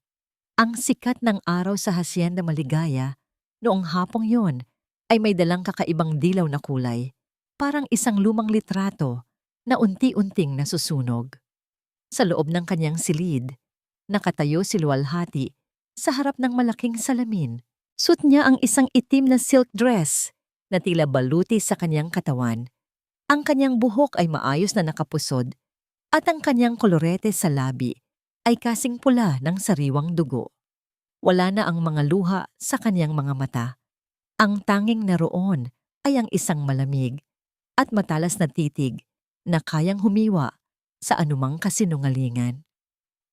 S1: Ang sikat ng araw sa Hacienda Maligaya noong hapong yon ay may dalang kakaibang dilaw na kulay, parang isang lumang litrato na unti-unting nasusunog. Sa loob ng kanyang silid, nakatayo si luwalhati sa harap ng malaking salamin. Suot niya ang isang itim na silk dress na tila baluti sa kanyang katawan. Ang kanyang buhok ay maayos na nakapusod at ang kanyang kolorete sa labi ay kasing pula ng sariwang dugo. Wala na ang mga luha sa kanyang mga mata. Ang tanging naroon ay ang isang malamig at matalas na titig na kayang humiwa sa anumang kasinungalingan.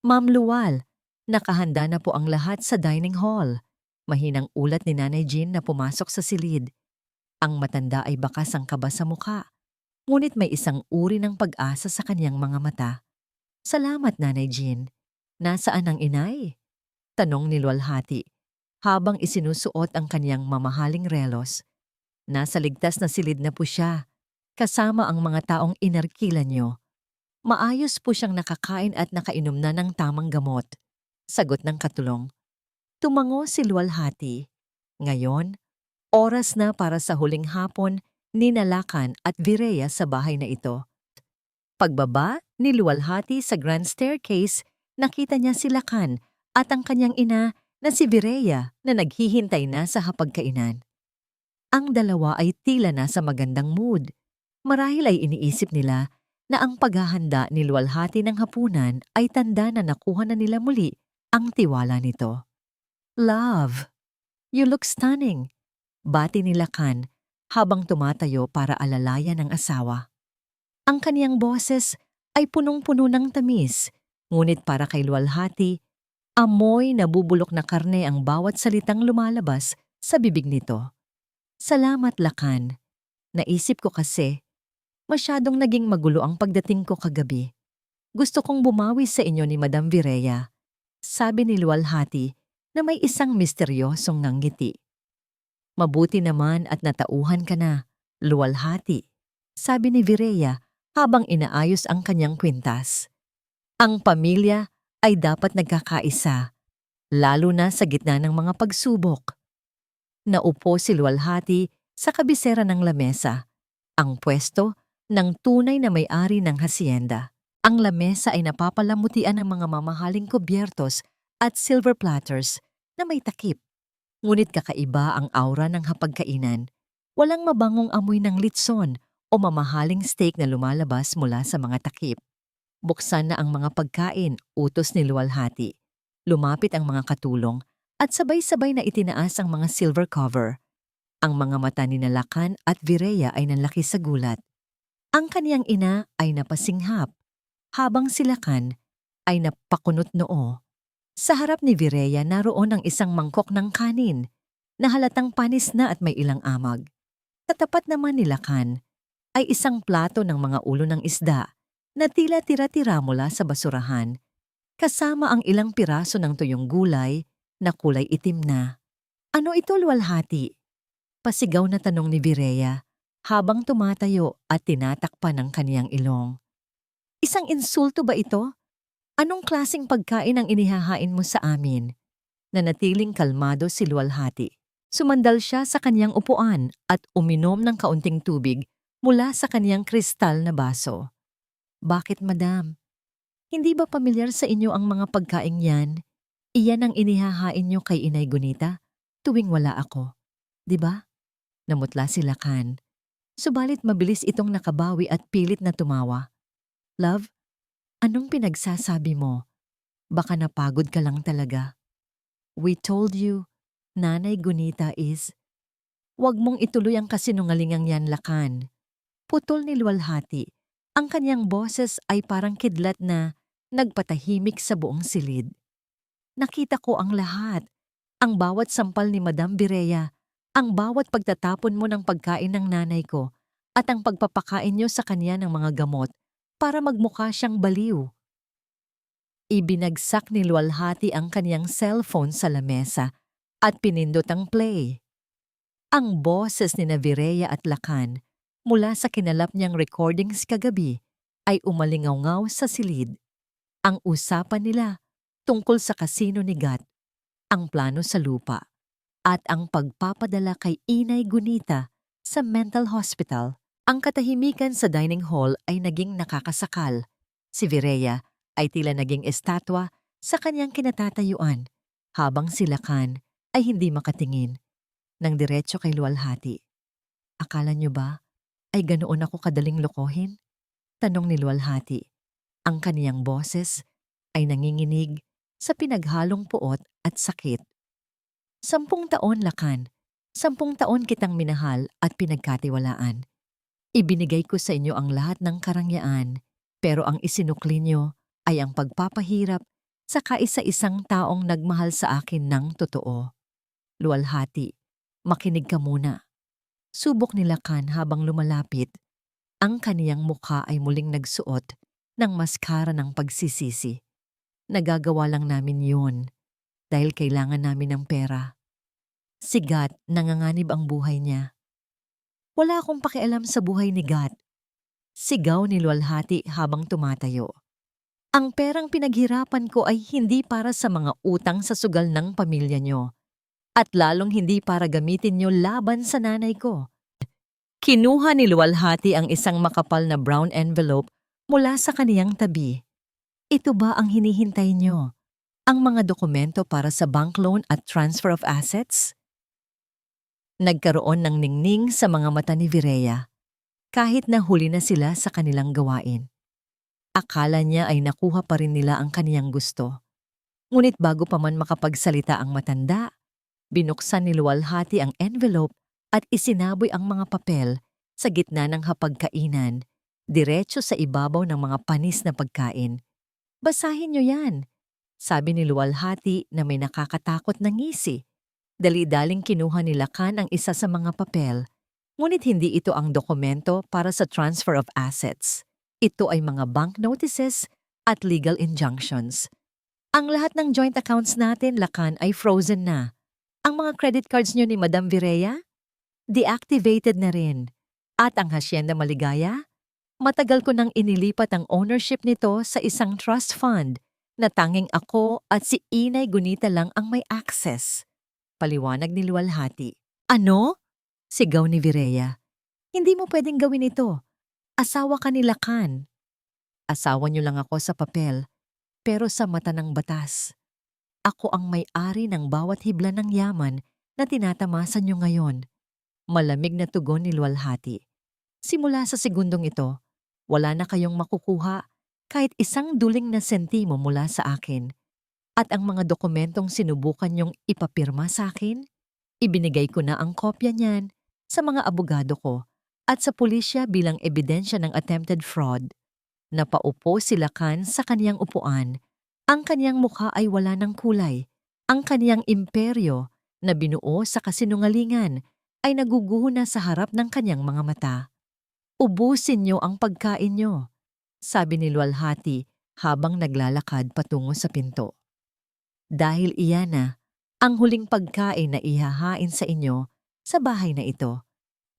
S1: Ma'am Luwal, nakahanda na po ang lahat sa dining hall. Mahinang ulat ni Nanay Jean na pumasok sa silid. Ang matanda ay bakas ang kaba sa mukha, ngunit may isang uri ng pag-asa sa kanyang mga mata. Salamat, Nanay Jean. Nasaan ang inay? Tanong ni luwalhati habang isinusuot ang kanyang mamahaling relos. Nasa ligtas na silid na po siya, kasama ang mga taong inarkila niyo. Maayos po siyang nakakain at nakainom na ng tamang gamot. Sagot ng katulong. Tumango si luwalhati. Ngayon, oras na para sa huling hapon ni Lakan at Vireya sa bahay na ito. Pagbaba ni luwalhati sa grand staircase, nakita niya si Lakan at ang kanyang ina na si Vireya na naghihintay na sa hapagkainan. Ang dalawa ay tila na sa magandang mood. Marahil ay iniisip nila na ang paghahanda ni luwalhati ng hapunan ay tanda na nakuha na nila muli ang tiwala nito. Love, you look stunning, bati ni Lakan habang tumatayo para alalayan ang asawa. Ang kaniyang boses ay punong-puno ng tamis, ngunit para kay luwalhati, amoy nabubulok na karne ang bawat salitang lumalabas sa bibig nito. Salamat, Lakan. Naisip ko kasi, masyadong naging magulo ang pagdating ko kagabi. Gusto kong bumawi sa inyo ni Madam Vireya, sabi ni luwalhati na may isang misteryosong nanggiti. Mabuti naman at natauhan ka na, luwalhati, sabi ni Vireya habang inaayos ang kanyang kwintas. Ang pamilya ay dapat nagkakaisa, lalo na sa gitna ng mga pagsubok. Naupo si luwalhati sa kabisera ng lamesa, ang pwesto ng tunay na may-ari ng hacienda. Ang lamesa ay napapalamutian ng mga mamahaling kubyertos at silver platters na may takip. Ngunit kakaiba ang aura ng hapagkainan. Walang mabangong amoy ng litson o mamahaling steak na lumalabas mula sa mga takip. Buksan na ang mga pagkain, utos ni luwalhati. Lumapit ang mga katulong at sabay-sabay na itinaas ang mga silver cover. Ang mga mata ni Lakan at Vireya ay nanlaki sa gulat. Ang kaniyang ina ay napasinghap, habang si Lakan ay napakunot noo. Sa harap ni Vireya naroon ang isang mangkok ng kanin na halatang panis na at may ilang amag. Sa tapat naman ni Lakan ay isang plato ng mga ulo ng isda na tila tira-tira mula sa basurahan. kasama ang ilang piraso ng tuyong gulay na kulay itim na. Ano ito, luwalhati? Pasigaw na tanong ni Vireya habang tumatayo at tinatakpan ang kaniyang ilong. Isang insulto ba ito? Anong klasing pagkain ang inihahain mo sa amin? Nanatiling kalmado si luwalhati. Sumandal siya sa kaniyang upuan at uminom ng kaunting tubig mula sa kaniyang kristal na baso. Bakit, madam? Hindi ba pamilyar sa inyo ang mga pagkaing yan? Iyan ang inihahain niyo kay Inay Gunita tuwing wala ako. Di ba? Namutla si Lakan. Subalit mabilis itong nakabawi at pilit na tumawa. Love, anong pinagsasabi mo? Baka napagod ka lang talaga. We told you, Nanay Gunita is... Huwag mong ituloy ang kasinungalingang yan, Lakan. Putol ni luwalhati. Ang kanyang boses ay parang kidlat na nagpatahimik sa buong silid. Nakita ko ang lahat. Ang bawat sampal ni Madam Vireya, ang bawat pagtatapon mo ng pagkain ng nanay ko, at ang pagpapakain niyo sa kanya ng mga gamot para magmukha siyang baliw. Ibinagsak ni luwalhati ang kaniyang cellphone sa lamesa at pinindot ang play. Ang boses ni Vireya at Lakan mula sa kinalap niyang recordings kagabi ay umalingaw-ngaw sa silid. Ang usapan nila tungkol sa kasino ni Gat, ang plano sa lupa, at ang pagpapadala kay Inay Gunita sa mental hospital. Ang katahimikan sa dining hall ay naging nakakasakal. Si Vireya ay tila naging estatwa sa kanyang kinatatayuan, habang si Lakan ay hindi makatingin ng diretso kay luwalhati. Akala niyo ba ay ganoon ako kadaling lokohin? Tanong ni luwalhati. Ang kaniyang boses ay nanginginig sa pinaghalong puot at sakit. 10 taon, Lakan. 10 taon kitang minahal at pinagkatiwalaan. Ibinigay ko sa inyo ang lahat ng karangyaan, pero ang isinukli niyo ay ang pagpapahirap sa kaisa-isang taong nagmahal sa akin ng totoo. Luwalhati, makinig ka muna. Subok ni Lakan habang lumalapit. Ang kaniyang mukha ay muling nagsuot ng maskara ng pagsisisi. Nagagawa lang namin yun dahil kailangan namin ng pera. Si Gat, nanganganib ang buhay niya. Wala akong pakialam sa buhay ni Gat. Sigaw ni luwalhati habang tumatayo. Ang perang pinaghirapan ko ay hindi para sa mga utang sa sugal ng pamilya niyo. At lalong hindi para gamitin niyo laban sa nanay ko. Kinuha ni luwalhati ang isang makapal na brown envelope mula sa kaniyang tabi. Ito ba ang hinihintay niyo? Ang mga dokumento para sa bank loan at transfer of assets? Nagkaroon ng ningning sa mga mata ni Vireya, kahit na huli na sila sa kanilang gawain. Akala niya ay nakuha pa rin nila ang kaniyang gusto. Ngunit bago pa man makapagsalita ang matanda, binuksan ni luwalhati ang envelope at isinaboy ang mga papel sa gitna ng hapagkainan, diretso sa ibabaw ng mga panis na pagkain. Basahin niyo yan, sabi ni luwalhati na may nakakatakot na ngisi. Dali-daling kinuha ni Lakan ang isa sa mga papel, ngunit hindi ito ang dokumento para sa transfer of assets. Ito ay mga bank notices at legal injunctions. Ang lahat ng joint accounts natin, Lakan, ay frozen na. Ang mga credit cards niyo ni Madam Vireya, deactivated na rin. At ang Hacienda Maligaya, matagal ko nang inilipat ang ownership nito sa isang trust fund na tanging ako at si Inay Gunita lang ang may access. Paliwanag ni luwalhati. Ano? Sigaw ni Vireya. Hindi mo pwedeng gawin ito. Asawa ka ni Lakan. Asawa niyo lang ako sa papel, pero sa mata ng batas. Ako ang may-ari ng bawat hibla ng yaman na tinatamasa niyo ngayon. Malamig na tugon ni luwalhati. Simula sa segundong ito, wala na kayong makukuha kahit isang duling na sentimo mula sa akin. At ang mga dokumentong sinubukan niyong ipapirma sa akin, ibinigay ko na ang kopya niyan sa mga abogado ko at sa pulisya bilang ebidensya ng attempted fraud. Napaupo si Lakan sa kaniyang upuan. Ang kaniyang mukha ay wala ng kulay. Ang kaniyang imperyo na binuo sa kasinungalingan ay naguguho na sa harap ng kaniyang mga mata. Ubusin niyo ang pagkain niyo, sabi ni luwalhati habang naglalakad patungo sa pinto. Dahil iyan na ang huling pagkain na ihahain sa inyo sa bahay na ito.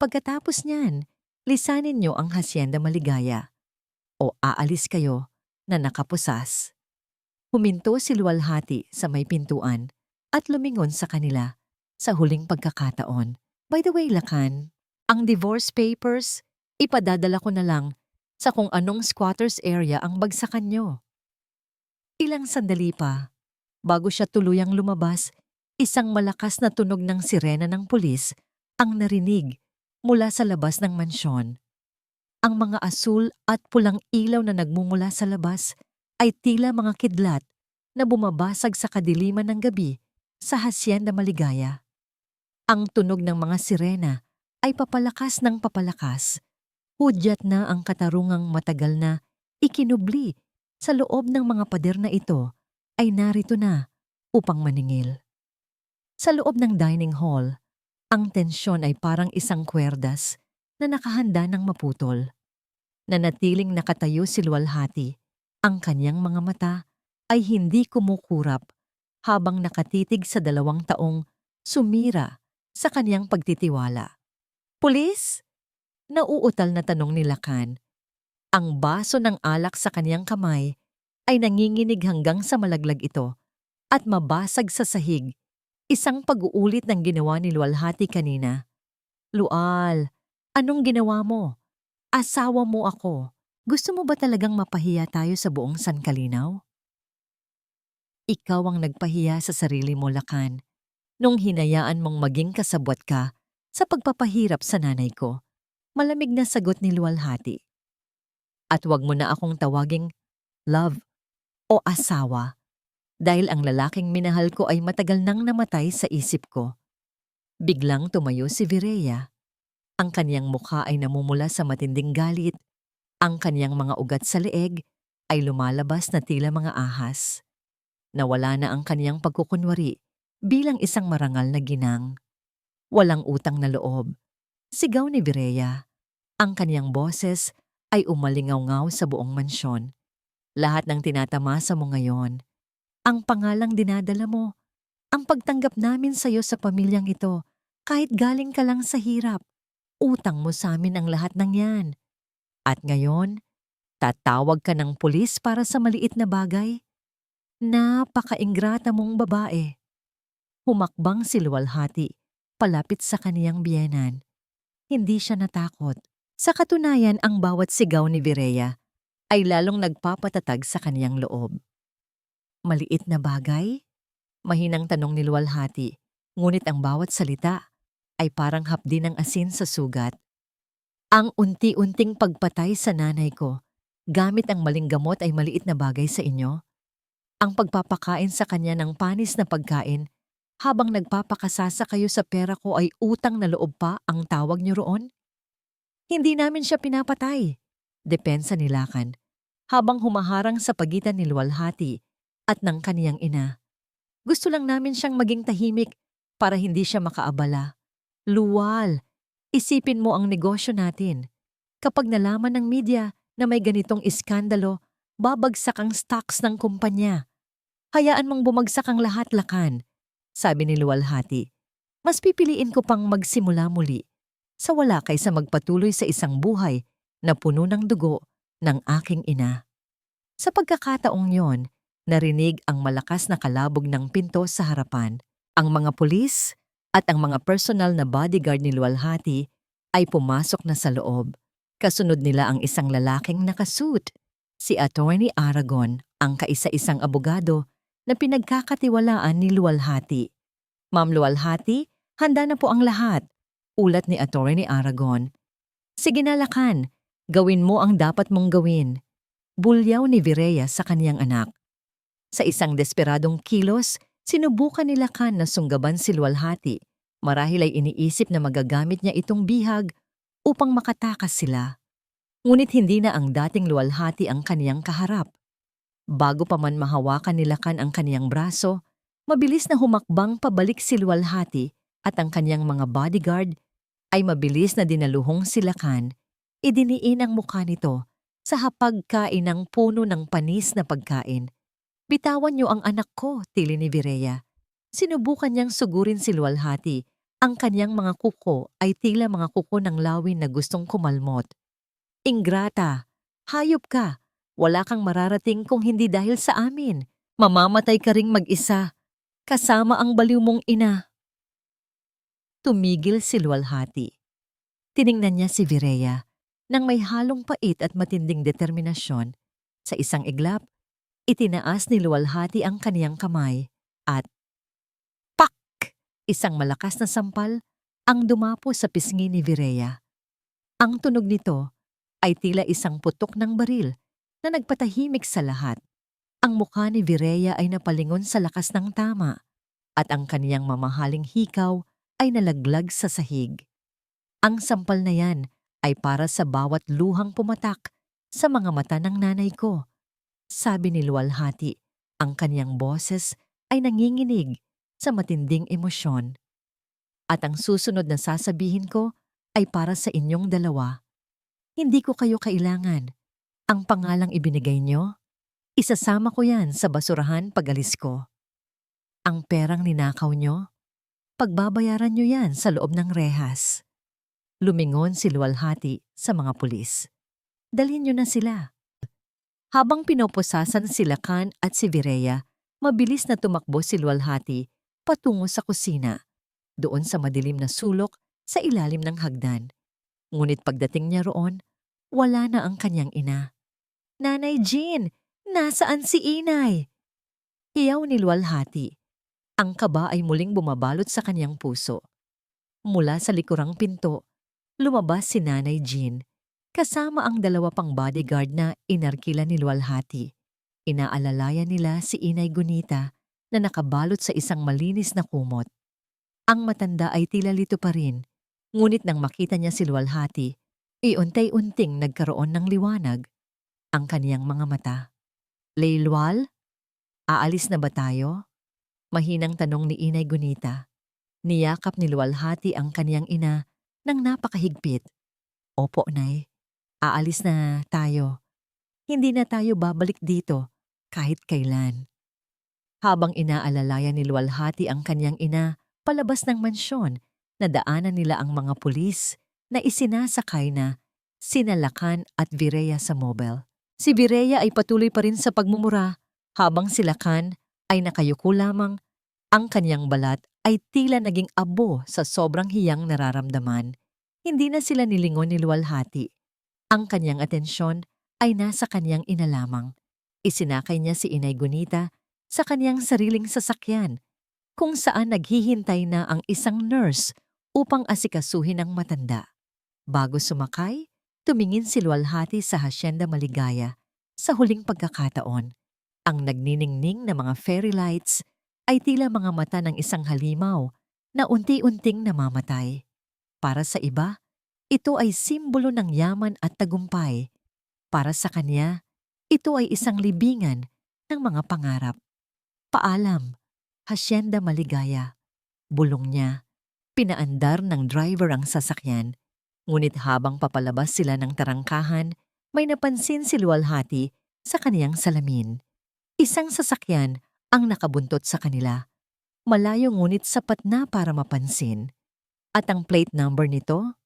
S1: Pagkatapos niyan, lisanin niyo ang Hacienda Maligaya o aalis kayo na nakapusas. Huminto si Luwalhati sa may pintuan at lumingon sa kanila sa huling pagkakataon. By the way, Lakan, ang divorce papers, ipadadala ko na lang sa kung anong squatters area ang bagsakan nyo. Ilang sandali pa, bago siya tuluyang lumabas, isang malakas na tunog ng sirena ng pulis ang narinig mula sa labas ng mansyon. Ang mga asul at pulang ilaw na nagmumula sa labas ay tila mga kidlat na bumabasag sa kadiliman ng gabi sa Hacienda Maligaya. Ang tunog ng mga sirena ay papalakas ng papalakas. Hudyat na ang katarungang matagal na ikinubli sa loob ng mga pader na ito ay narito na upang maningil. Sa loob ng dining hall, ang tensyon ay parang isang kwerdas na nakahanda ng maputol. Nanatiling nakatayo si Luwalhati. Ang kanyang mga mata ay hindi kumukurap habang nakatitig sa 2 taong sumira sa kanyang pagtitiwala. Pulis? Nauutal na tanong ni Lakan. Ang baso ng alak sa kanyang kamay ay nanginginig hanggang sa malaglag ito at mabasag sa sahig. Isang pag-uulit ng ginawa ni Luwalhati kanina. Lual, anong ginawa mo? Asawa mo ako. Gusto mo ba talagang mapahiya tayo sa buong San Kalinaw? Ikaw ang nagpahiya sa sarili mo, Lakan, nung hinayaan mong maging kasabwat ka sa pagpapahirap sa nanay ko. Malamig na sagot ni Luwalhati. At wag mo na akong tawaging love o asawa dahil ang lalaking minahal ko ay matagal nang namatay sa isip ko. Biglang tumayo si Virea. Ang kanyang mukha ay namumula sa matinding galit. Ang kanyang mga ugat sa leeg ay lumalabas na tila mga ahas. Nawala na ang kanyang pagkukunwari bilang isang marangal na ginang. Walang utang na loob. Sigaw ni Virea. Ang kanyang boses ay umalingaw-ngaw sa buong mansyon. Lahat ng tinatamasa mo ngayon, ang pangalang dinadala mo, ang pagtanggap namin sa iyo sa pamilyang ito, kahit galing ka lang sa hirap, utang mo sa amin ang lahat ng yan. At ngayon, tatawag ka ng pulis para sa maliit na bagay? Napaka-ingrata mong babae. Humakbang si Luwalhati palapit sa kaniyang biyenan. Hindi siya natakot. Sa katunayan, ang bawat sigaw ni Virea ay lalong nagpapatatag sa kaniyang loob. Maliit na bagay? Mahinang tanong ni Luwalhati, ngunit ang bawat salita ay parang hapdi ng asin sa sugat. Ang unti-unting pagpatay sa nanay ko gamit ang maling gamot ay maliit na bagay sa inyo? Ang pagpapakain sa kanya ng panis na pagkain habang nagpapakasasa kayo sa pera ko ay utang na loob pa ang tawag niyo roon? Hindi namin siya pinapatay. Depensa ni Lakan habang humaharang sa pagitan ni Luwalhati at ng kaniyang ina. Gusto lang namin siyang maging tahimik para hindi siya makaabala. Luwal, isipin mo ang negosyo natin. Kapag nalaman ng media na may ganitong iskandalo, babagsak ang stocks ng kumpanya. Hayaan mong bumagsak ang lahat, Lakan, sabi ni Luwalhati. Mas pipiliin ko pang magsimula muli sa wala kaysa magpatuloy sa isang buhay na puno ng dugo ng aking ina. Sa pagkakataong yon, narinig ang malakas na kalabog ng pinto sa harapan. Ang mga pulis at ang mga personal na bodyguard ni Luwalhati ay pumasok na sa loob. Kasunod nila ang isang lalaking nakasuit, si Attorney Aragon, ang kaisa-isang abogado na pinagkakatiwalaan ni Luwalhati. Ma'am Luwalhati, handa na po ang lahat. Ulat ni Attorney Aragon. Sige na, Lakan, gawin mo ang dapat mong gawin. Bulyaw ni Virea sa kaniyang anak. Sa isang desperadong kilos, sinubukan ni Lakan na sunggaban si Luwalhati. Marahil ay iniisip na magagamit niya itong bihag upang makatakas sila. Ngunit hindi na ang dating Luwalhati ang kaniyang kaharap. Bago pa man mahawakan ni Lakan ang kaniyang braso, mabilis na humakbang pabalik si Luwalhati at ang kaniyang mga bodyguard ay mabilis na dinaluhong si Lakan. Idiniin ang mukha nito Sa hapagkain ng puno ng panis na pagkain, bitawan niyo ang anak ko, tili ni Virea. Sinubukan niyang sugurin si Luwalhati. Ang kanyang mga kuko ay tila mga kuko ng lawin na gustong kumalmot. Ingrata, hayop ka. Wala kang mararating kung hindi dahil sa amin. Mamamatay ka ring mag-isa, kasama ang baliw mong ina. Tumigil si Luwalhati. Tiningnan niya si Virea nang may halong pait at matinding determinasyon. Sa isang iglap, itinaas ni Luwalhati ang kaniyang kamay at pak! Isang malakas na sampal ang dumapo sa pisngi ni Virea. Ang tunog nito ay tila isang putok ng baril na nagpatahimik sa lahat. Ang mukha ni Virea ay napalingon sa lakas ng tama at ang kaniyang mamahaling hikaw ay nalaglag sa sahig. Ang sampal na yan ay para sa bawat luhang pumatak sa mga mata ng nanay ko. Sabi ni Luwalhati, ang kaniyang boses ay nanginginig sa matinding emosyon. At ang susunod na sasabihin ko ay para sa inyong dalawa. Hindi ko kayo kailangan. Ang pangalang ibinigay nyo, isasama ko yan sa basurahan pag-alis ko. Ang perang ninakaw nyo, pagbabayaran nyo yan sa loob ng rehas. Lumingon si Luwalhati sa mga pulis. Dalhin nyo na sila. Habang pinoposasan si Lacan at si Virea, mabilis na tumakbo si Luwalhati patungo sa kusina, doon sa madilim na sulok sa ilalim ng hagdan. Ngunit pagdating niya roon, wala na ang kanyang ina. Nanay Jean, nasaan si inay? Hiyaw ni Luwalhati. Ang kaba ay muling bumabalot sa kanyang puso. Mula sa likurang pinto, lumabas si Nanay Jean, kasama ang dalawa pang bodyguard na inarkila ni Luwalhati. Inaalalayan nila si Inay Gunita na nakabalot sa isang malinis na kumot. Ang matanda ay tila lito pa rin, ngunit nang makita niya si Luwalhati, iuntay-unting nagkaroon ng liwanag ang kaniyang mga mata. Leilwal, aalis na ba tayo? Mahinang tanong ni Inay Gunita. Niyakap ni Luwalhati ang kaniyang ina nang napakahigpit. Opo, Nay. Aalis na tayo. Hindi na tayo babalik dito kahit kailan. Habang inaalalayan ni Luwalhati ang kanyang ina palabas ng mansyon, nadaanan nila ang mga pulis na isinasakay na sina Lacan at Virea sa mobile. Si Virea ay patuloy pa rin sa pagmumura habang si Lacan ay nakayuko lamang. Ang kanyang balat ay tila naging abo sa sobrang hiyang nararamdaman. Hindi na sila nilingon ni Luwalhati. Ang kanyang atensyon ay nasa kanyang ina lamang. Isinakay niya si Inay Gunita sa kanyang sariling sasakyan, kung saan naghihintay na ang isang nurse upang asikasuhin ang matanda. Bago sumakay, tumingin si Luwalhati sa Hacienda Maligaya sa huling pagkakataon. Ang nagniningning na mga fairy lights ay tila mga mata ng isang halimaw na unti-unting namamatay. Para sa iba, ito ay simbolo ng yaman at tagumpay. Para sa kanya, ito ay isang libingan ng mga pangarap. Paalam, Hacienda Maligaya. Bulong niya. Pinaandar ng driver ang sasakyan. Ngunit habang papalabas sila ng tarangkahan, may napansin si Luwalhati sa kaniyang salamin. Isang sasakyan ang nakabuntot sa kanila. Malayo ngunit sapat na para mapansin. At ang plate number nito?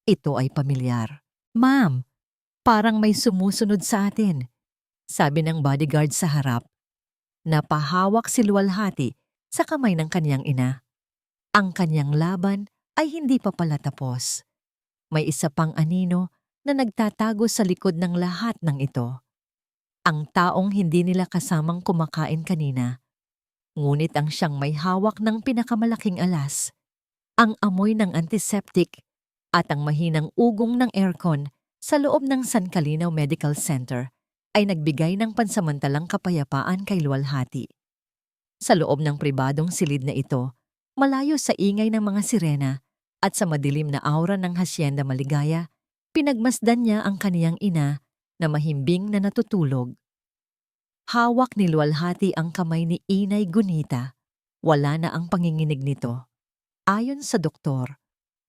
S1: Ito ay pamilyar. Ma'am, parang may sumusunod sa atin, sabi ng bodyguard sa harap. Napahawak si Luwalhati sa kamay ng kanyang ina. Ang kanyang laban ay hindi pa pala tapos. May isa pang anino na nagtatago sa likod ng lahat ng ito. Ang taong hindi nila kasamang kumakain kanina. Ngunit ang siyang may hawak ng pinakamalaking alas, ang amoy ng antiseptic at ang mahinang ugong ng aircon sa loob ng San Calinaw Medical Center ay nagbigay ng pansamantalang kapayapaan kay Luwalhati. Sa loob ng pribadong silid na ito, malayo sa ingay ng mga sirena at sa madilim na aura ng Hacienda Maligaya, pinagmasdan niya ang kaniyang ina na mahimbing na natutulog. Hawak ni Luwalhati ang kamay ni Inay Gunita. Wala na ang panginginig nito. Ayon sa doktor,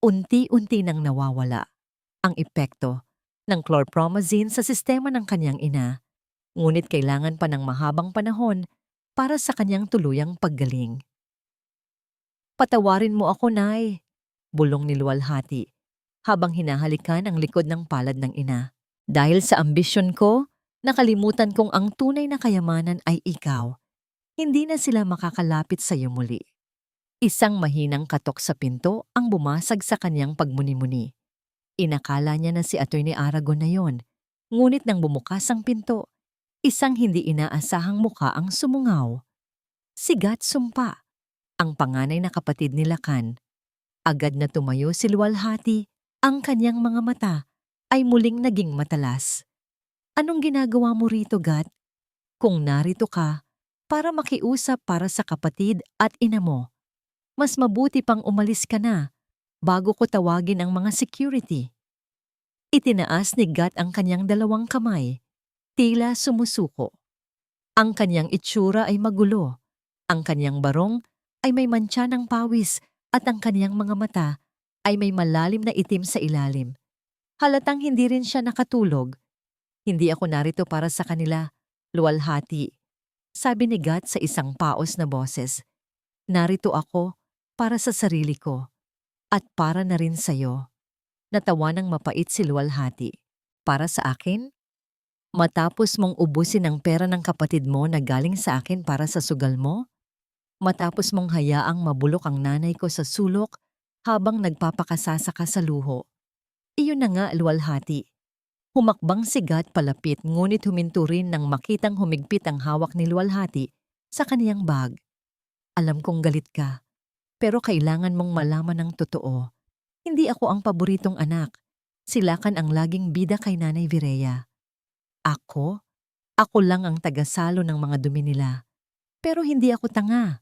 S1: unti-unti nang nawawala ang epekto ng chlorpromazine sa sistema ng kanyang ina, ngunit kailangan pa ng mahabang panahon para sa kanyang tuluyang paggaling. "Patawarin mo ako, Nay," bulong ni luwalhati habang hinahalikan ang likod ng palad ng ina. "Dahil sa ambisyon ko, nakalimutan kong ang tunay na kayamanan ay ikaw. Hindi na sila makakalapit sa iyo muli." Isang mahinang katok sa pinto ang bumasag sa kanyang pagmuni-muni. Inakala niya na si Atty. Aragon na yon, ngunit nang bumukas ang pinto, isang hindi inaasahang muka ang sumungaw. Si Gat Sumpa, ang panganay na kapatid ni Lakan. Agad na tumayo si luwalhati, ang kanyang mga mata ay muling naging matalas. "Anong ginagawa mo rito, Gat? Kung narito ka para makiusap para sa kapatid at ina mo, mas mabuti pang umalis ka na bago ko tawagin ang mga security." Itinaas ni Gat ang kanyang dalawang kamay, tila sumusuko. Ang kanyang itsura ay magulo, ang kanyang barong ay may mantsa ng pawis at ang kanyang mga mata ay may malalim na itim sa ilalim. Halatang hindi rin siya nakatulog. "Hindi ako narito para sa kanila, luwalhati," sabi ni Gat sa isang paos na boses. "Narito ako para sa sarili ko at para na rin sa'yo." Natawa ng mapait si luwalhati. "Para sa akin? Matapos mong ubusin ang pera ng kapatid mo na galing sa akin para sa sugal mo? Matapos mong hayaang mabulok ang nanay ko sa sulok habang nagpapakasasa ka sa luho?" "Iyon na nga, luwalhati." Humakbang si Gat palapit ngunit huminto rin nang makitang humigpit ang hawak ni luwalhati sa kaniyang bag. "Alam kong galit ka, pero kailangan mong malaman ang totoo. Hindi ako ang paboritong anak. Si Lakan ang laging bida kay Nanay Vireya. Ako? Ako lang ang tagasalo ng mga dumi nila. Pero hindi ako tanga."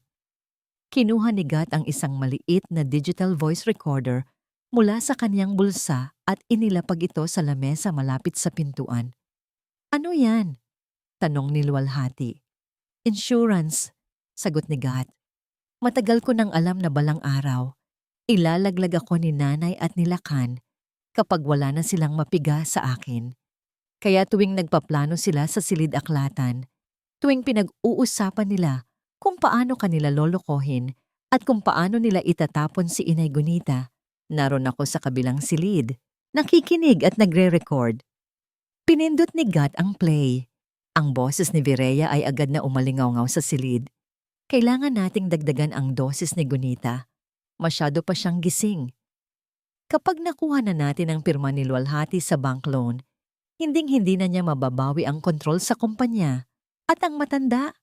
S1: Kinuha ni Gat ang isang maliit na digital voice recorder mula sa kaniyang bulsa at inilapag ito sa lamesa malapit sa pintuan. "Ano yan?" tanong ni luwalhati. "Insurance," sagot ni Gat. "Matagal ko nang alam na balang araw, ilalaglag ako ni Nanay at ni Lakan kapag wala na silang mapiga sa akin. Kaya tuwing nagpaplano sila sa silid-aklatan, tuwing pinag-uusapan nila kung paano kanila lolokohin at kung paano nila itatapon si Inay Gunita, naroon ako sa kabilang silid, nakikinig at nagre-record." Pinindot ni Gat ang play. Ang boses ni Vireya ay agad na umalingaw-ngaw sa silid. "Kailangan nating dagdagan ang dosis ni Gunita. Masyado pa siyang gising. Kapag nakuha na natin ang pirma ni luwalhati sa bank loan, hinding-hindi na niya mababawi ang kontrol sa kumpanya. At ang matanda,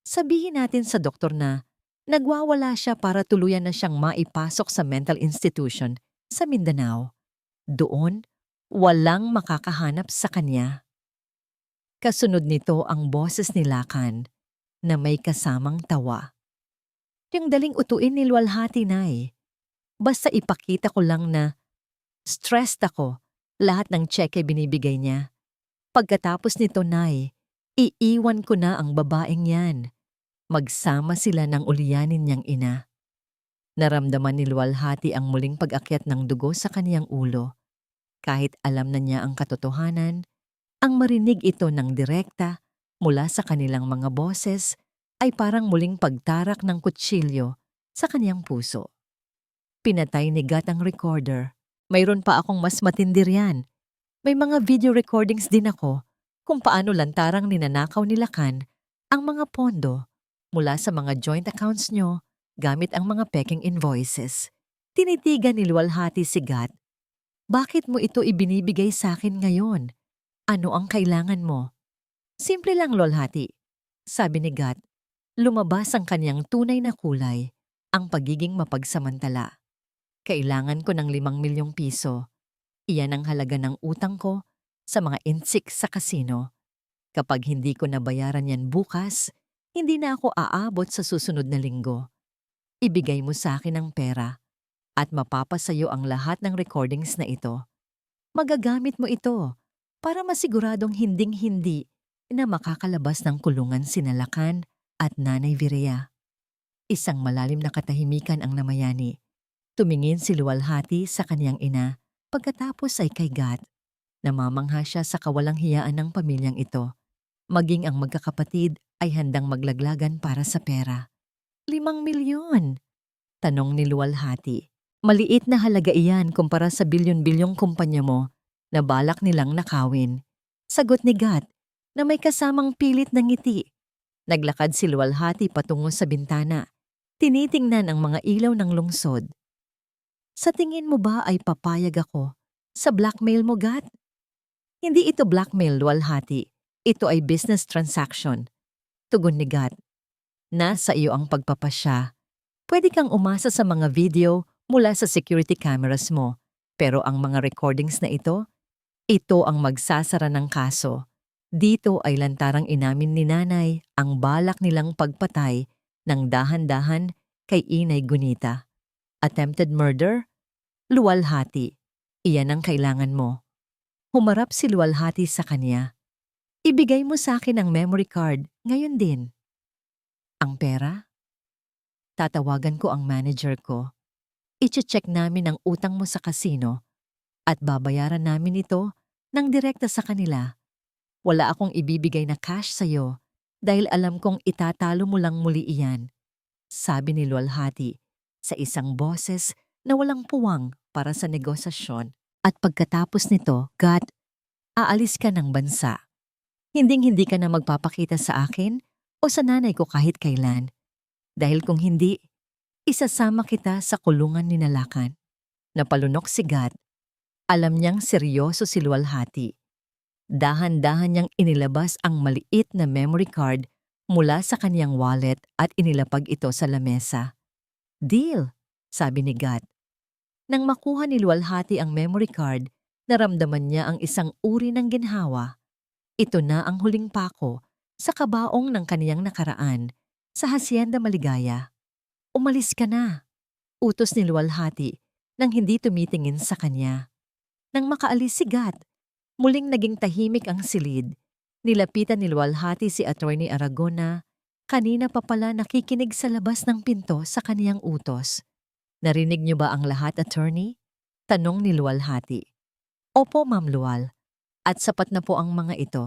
S1: sabihin natin sa doktor na nagwawala siya para tuluyan na siyang maipasok sa mental institution sa Mindanao. Doon, walang makakahanap sa kanya." Kasunod nito ang boses ni Lakan na may kasamang tawa. "Yung daling utuin ni luwalhati, Nay. Basta ipakita ko lang na stressed ako, lahat ng cheque binibigay niya. Pagkatapos nito, Nay, iiwan ko na ang babaeng yan. Magsama sila ng ulyanin niyang ina." Naramdaman ni luwalhati ang muling pag-akyat ng dugo sa kaniyang ulo. Kahit alam na niya ang katotohanan, ang marinig ito ng direkta mula sa kanilang mga boses ay parang muling pagtarak ng kutsilyo sa kaniyang puso. Pinatay ni Gat ang recorder. "Mayroon pa akong mas matindi riyan. May mga video recordings din ako kung paano lantarang ninanakaw ni Lakan ang mga pondo mula sa mga joint accounts nyo gamit ang mga peking invoices." Tinitigan ni luwalhati si Gat. "Bakit mo ito ibinibigay sa akin ngayon? Ano ang kailangan mo?" "Simple lang, luwalhati," sabi ni Gat. Lumabas ang kanyang tunay na kulay, ang pagiging mapagsamantala. "Kailangan ko ng 5 milyong piso. Iyan ang halaga ng utang ko sa mga insik sa kasino. Kapag hindi ko nabayaran yan bukas, hindi na ako aabot sa susunod na linggo. Ibigay mo sa akin ang pera at mapapasayo ang lahat ng recordings na ito. Magagamit mo ito para masiguradong hinding-hindi na makakalabas ng kulungan sina Lakan at Nanay Vireya." Isang malalim na katahimikan ang namayani. Tumingin si luwalhati sa kaniyang ina, pagkatapos ay kay Gat. Namamangha siya sa kawalang hiyaan ng pamilyang ito. Maging ang magkakapatid ay handang maglaglagan para sa pera. 5 milyon? Tanong ni Luwalhati. Maliit na halaga iyan kumpara sa bilyon-bilyong kumpanya mo na balak nilang nakawin. Sagot ni Gat na may kasamang pilit na ngiti. Naglakad si Luwalhati patungo sa bintana. Tinitingnan ang mga ilaw ng lungsod. Sa tingin mo ba ay papayag ako sa blackmail mo, Gat? Hindi ito blackmail, Luwalhati. Ito ay business transaction. Tugon ni Gat. Nasa iyo ang pagpapasya. Pwede kang umasa sa mga video mula sa security cameras mo. Pero ang mga recordings na ito ang magsasara ng kaso. Dito ay lantarang inamin ni Nanay ang balak nilang pagpatay ng dahan-dahan kay Inay Gunita. Attempted murder? Luwalhati. Iyan ang kailangan mo. Humarap si Luwalhati sa kanya. Ibigay mo sa akin ang memory card ngayon din. Ang pera? Tatawagan ko ang manager ko. I-check namin ang utang mo sa kasino at babayaran namin ito ng direkta sa kanila. Wala akong ibibigay na cash sa'yo dahil alam kong itatalo mo lang muli iyan. Sabi ni Luwalhati sa isang boses na walang puwang para sa negosasyon. At pagkatapos nito, Gat, aalis ka ng bansa. Hinding-hindi ka na magpapakita sa akin o sa nanay ko kahit kailan. Dahil kung hindi, isasama kita sa kulungan ni Nalakan. Napalunok si Gat. Alam niyang seryoso si Luwalhati. Dahan-dahan niyang inilabas ang maliit na memory card mula sa kaniyang wallet at inilapag ito sa lamesa. Deal, sabi ni Gat. Nang makuha ni Luwalhati ang memory card, naramdaman niya ang isang uri ng ginhawa. Ito na ang huling pako sa kabaong ng kaniyang nakaraan sa Hacienda Maligaya. Umalis ka na, utos ni Luwalhati nang hindi tumitingin sa kanya. Nang makaalis si Gat, muling naging tahimik ang silid. Nilapitan ni Luwalhati si Attorney Aragona, kanina pa pala nakikinig sa labas ng pinto sa kaniyang utos. Narinig niyo ba ang lahat, Attorney? Tanong ni Luwalhati. Opo, Ma'am Luwal. At sapat na po ang mga ito.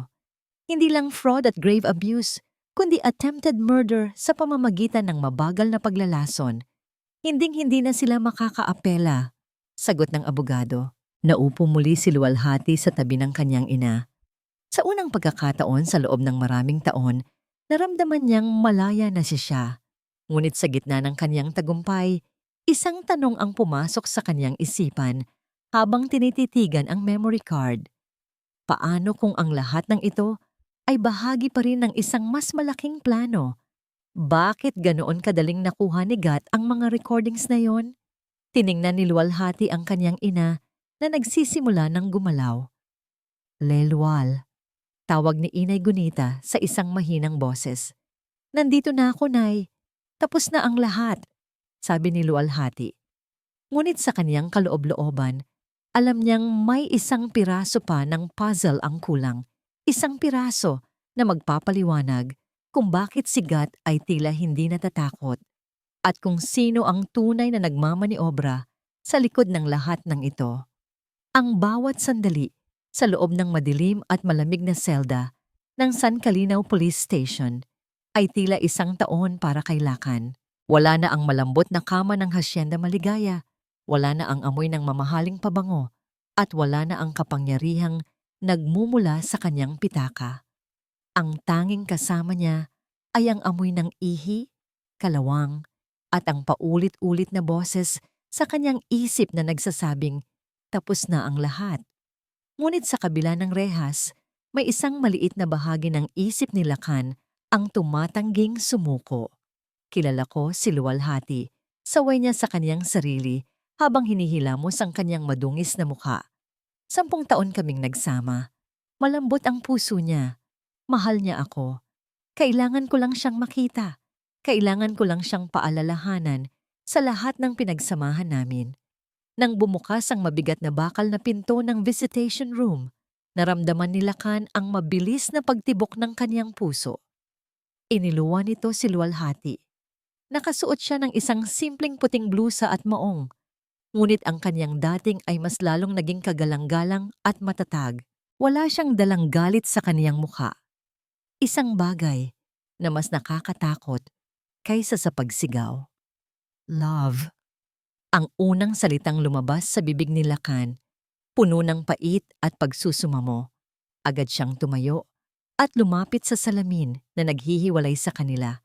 S1: Hindi lang fraud at grave abuse, kundi attempted murder sa pamamagitan ng mabagal na paglalason. Hinding-hindi na sila makakaapela, sagot ng abogado. Naupo muli si Luwalhati sa tabi ng kanyang ina. Sa unang pagkakataon sa loob ng maraming taon, naramdaman niyang malaya na siya. Ngunit sa gitna ng kanyang tagumpay, isang tanong ang pumasok sa kanyang isipan habang tinititigan ang memory card. Paano kung ang lahat ng ito ay bahagi pa rin ng isang mas malaking plano? Bakit ganoon kadaling nakuha ni Gat ang mga recordings na yon? Tiningnan ni Luwalhati ang kanyang ina na nagsisimula ng gumalaw. Lelual, tawag ni Inay Gunita sa isang mahinang boses. Nandito na ako, Nay. Tapos na ang lahat, sabi ni Luwalhati. Ngunit sa kaniyang kaloob-looban, alam niyang may isang piraso pa ng puzzle ang kulang. Isang piraso na magpapaliwanag kung bakit si Gat ay tila hindi natatakot at kung sino ang tunay na nagmamaniobra sa likod ng lahat ng ito. Ang bawat sandali sa loob ng madilim at malamig na selda ng San Calinaw Police Station ay tila isang taon para kay Lakan. Wala na ang malambot na kama ng Hacienda Maligaya, wala na ang amoy ng mamahaling pabango, at wala na ang kapangyarihang nagmumula sa kanyang pitaka. Ang tanging kasama niya ay ang amoy ng ihi, kalawang, at ang paulit-ulit na boses sa kanyang isip na nagsasabing, tapos na ang lahat. Ngunit sa kabila ng rehas, may isang maliit na bahagi ng isip ni Lakan ang tumatangging sumuko. Kilala ko si Luwalhati, saway niya sa kanyang sarili habang hinihilamos ang kanyang madungis na mukha. 10 taon kaming nagsama. Malambot ang puso niya. Mahal niya ako. Kailangan ko lang siyang makita. Kailangan ko lang siyang paalalahanan sa lahat ng pinagsamahan namin. Nang bumukas ang mabigat na bakal na pinto ng visitation room, naramdaman ni Lakan ang mabilis na pagtibok ng kanyang puso. Iniluwan nito si Luwalhati. Nakasuot siya ng isang simpleng puting blusa at maong. Ngunit ang kanyang dating ay mas lalong naging kagalang-galang at matatag. Wala siyang dalang galit sa kaniyang mukha. Isang bagay na mas nakakatakot kaysa sa pagsigaw. Love. Ang unang salitang lumabas sa bibig ni Lakan, puno ng pait at pagsusumamo. Agad siyang tumayo at lumapit sa salamin na naghihiwalay sa kanila.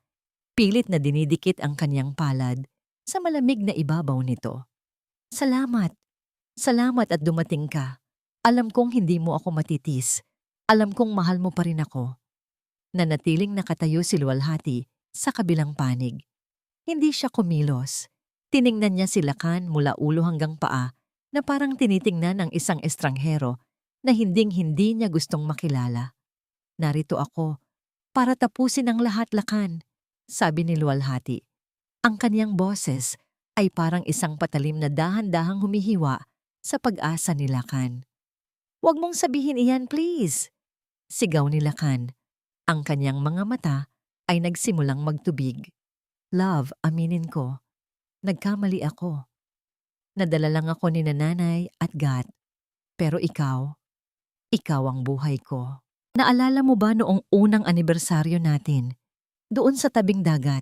S1: Pilit na dinidikit ang kanyang palad sa malamig na ibabaw nito. Salamat. Salamat at dumating ka. Alam kong hindi mo ako matitis. Alam kong mahal mo pa rin ako. Nanatiling nakatayo si Luwalhati sa kabilang panig. Hindi siya kumilos. Tiningnan niya si Lakan mula ulo hanggang paa na parang tinitingnan ang isang estranghero na hinding-hindi niya gustong makilala. Narito ako para tapusin ang lahat, Lakan, sabi ni Luwalhati. Ang kaniyang boses ay parang isang patalim na dahan-dahang humihiwa sa pag-asa ni Lakan. Huwag mong sabihin iyan, please, sigaw ni Lakan. Ang kanyang mga mata ay nagsimulang magtubig. Love, aminin ko, nagkamali ako. Nadala lang ako ni nanay at Gat. Pero ikaw ang buhay ko. Naalala mo ba noong unang anibersaryo natin, doon sa tabing dagat?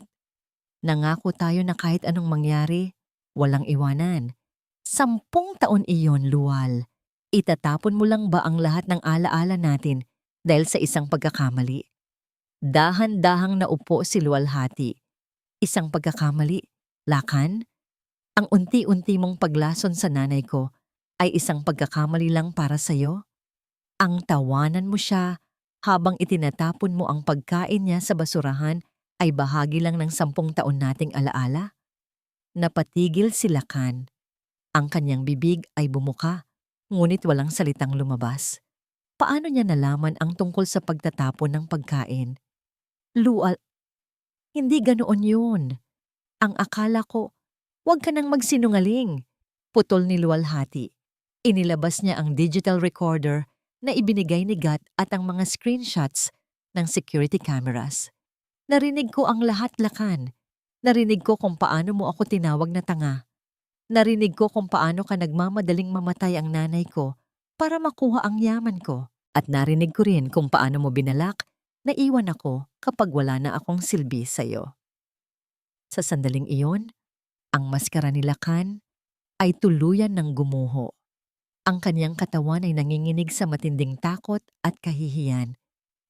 S1: Nangako tayo na kahit anong mangyari, walang iwanan. 10 taon iyon, Luwal. Itatapon mo lang ba ang lahat ng alaala natin dahil sa isang pagkakamali? Dahan-dahang naupo si Luwalhati. Isang pagkakamali, Lakan? Ang unti-unti mong paglason sa nanay ko ay isang pagkakamali lang para sa'yo? Ang tawanan mo siya habang itinatapon mo ang pagkain niya sa basurahan ay bahagi lang ng 10 taon nating alaala? Napatigil si Lakan. Ang kanyang bibig ay bumuka, ngunit walang salitang lumabas. Paano niya nalaman ang tungkol sa pagtatapon ng pagkain? Lual, hindi ganoon yun. Ang akala ko, huwag ka nang magsinungaling. Putol ni Luwalhati. Inilabas niya ang digital recorder na ibinigay ni Gat at ang mga screenshots ng security cameras. Narinig ko ang lahat, Lakan. Narinig ko kung paano mo ako tinawag na tanga. Narinig ko kung paano ka nagmamadaling mamatay ang nanay ko para makuha ang yaman ko. At narinig ko rin kung paano mo binalak na iwan ako kapag wala na akong silbi sa'yo. Sa sandaling iyon, ang maskara ni Lakan ay tuluyan ng gumuho. Ang kanyang katawan ay nanginginig sa matinding takot at kahihiyan.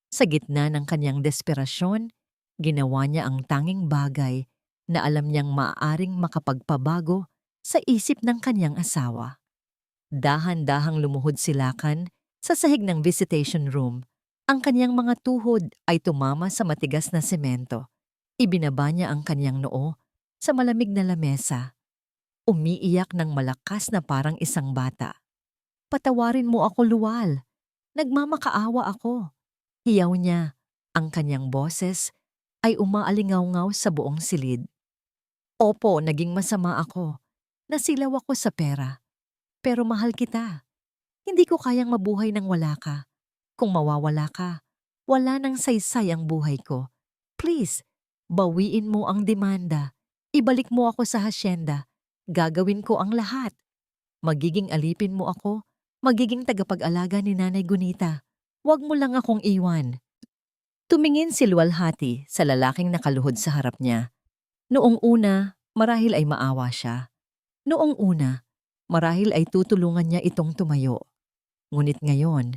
S1: Sa gitna ng kanyang desperasyon, ginawa niya ang tanging bagay na alam niyang maaaring makapagpabago sa isip ng kanyang asawa. Dahan-dahang lumuhod si Lakan sa sahig ng visitation room. Ang kanyang mga tuhod ay tumama sa matigas na semento. Ibinaba niya ang kanyang noo sa malamig na lamesa. Umiiyak ng malakas na parang isang bata. Patawarin mo ako, Luwal. Nagmamakaawa ako. Hiyaw niya. Ang kanyang boses ay umaalingaw-ngaw sa buong silid. Opo, naging masama ako. Nasilaw ako sa pera. Pero mahal kita. Hindi ko kayang mabuhay nang wala ka. Kung mawawala ka, wala nang saysay ang buhay ko. Please, bawiin mo ang demanda. Ibalik mo ako sa hasyenda. Gagawin ko ang lahat. Magiging alipin mo ako. Magiging tagapag-alaga ni Nanay Gunita. Huwag mo lang akong iwan. Tumingin si Luwalhati sa lalaking nakaluhod sa harap niya. Noong una, marahil ay maawa siya. Noong una, marahil ay tutulungan niya itong tumayo. Ngunit ngayon,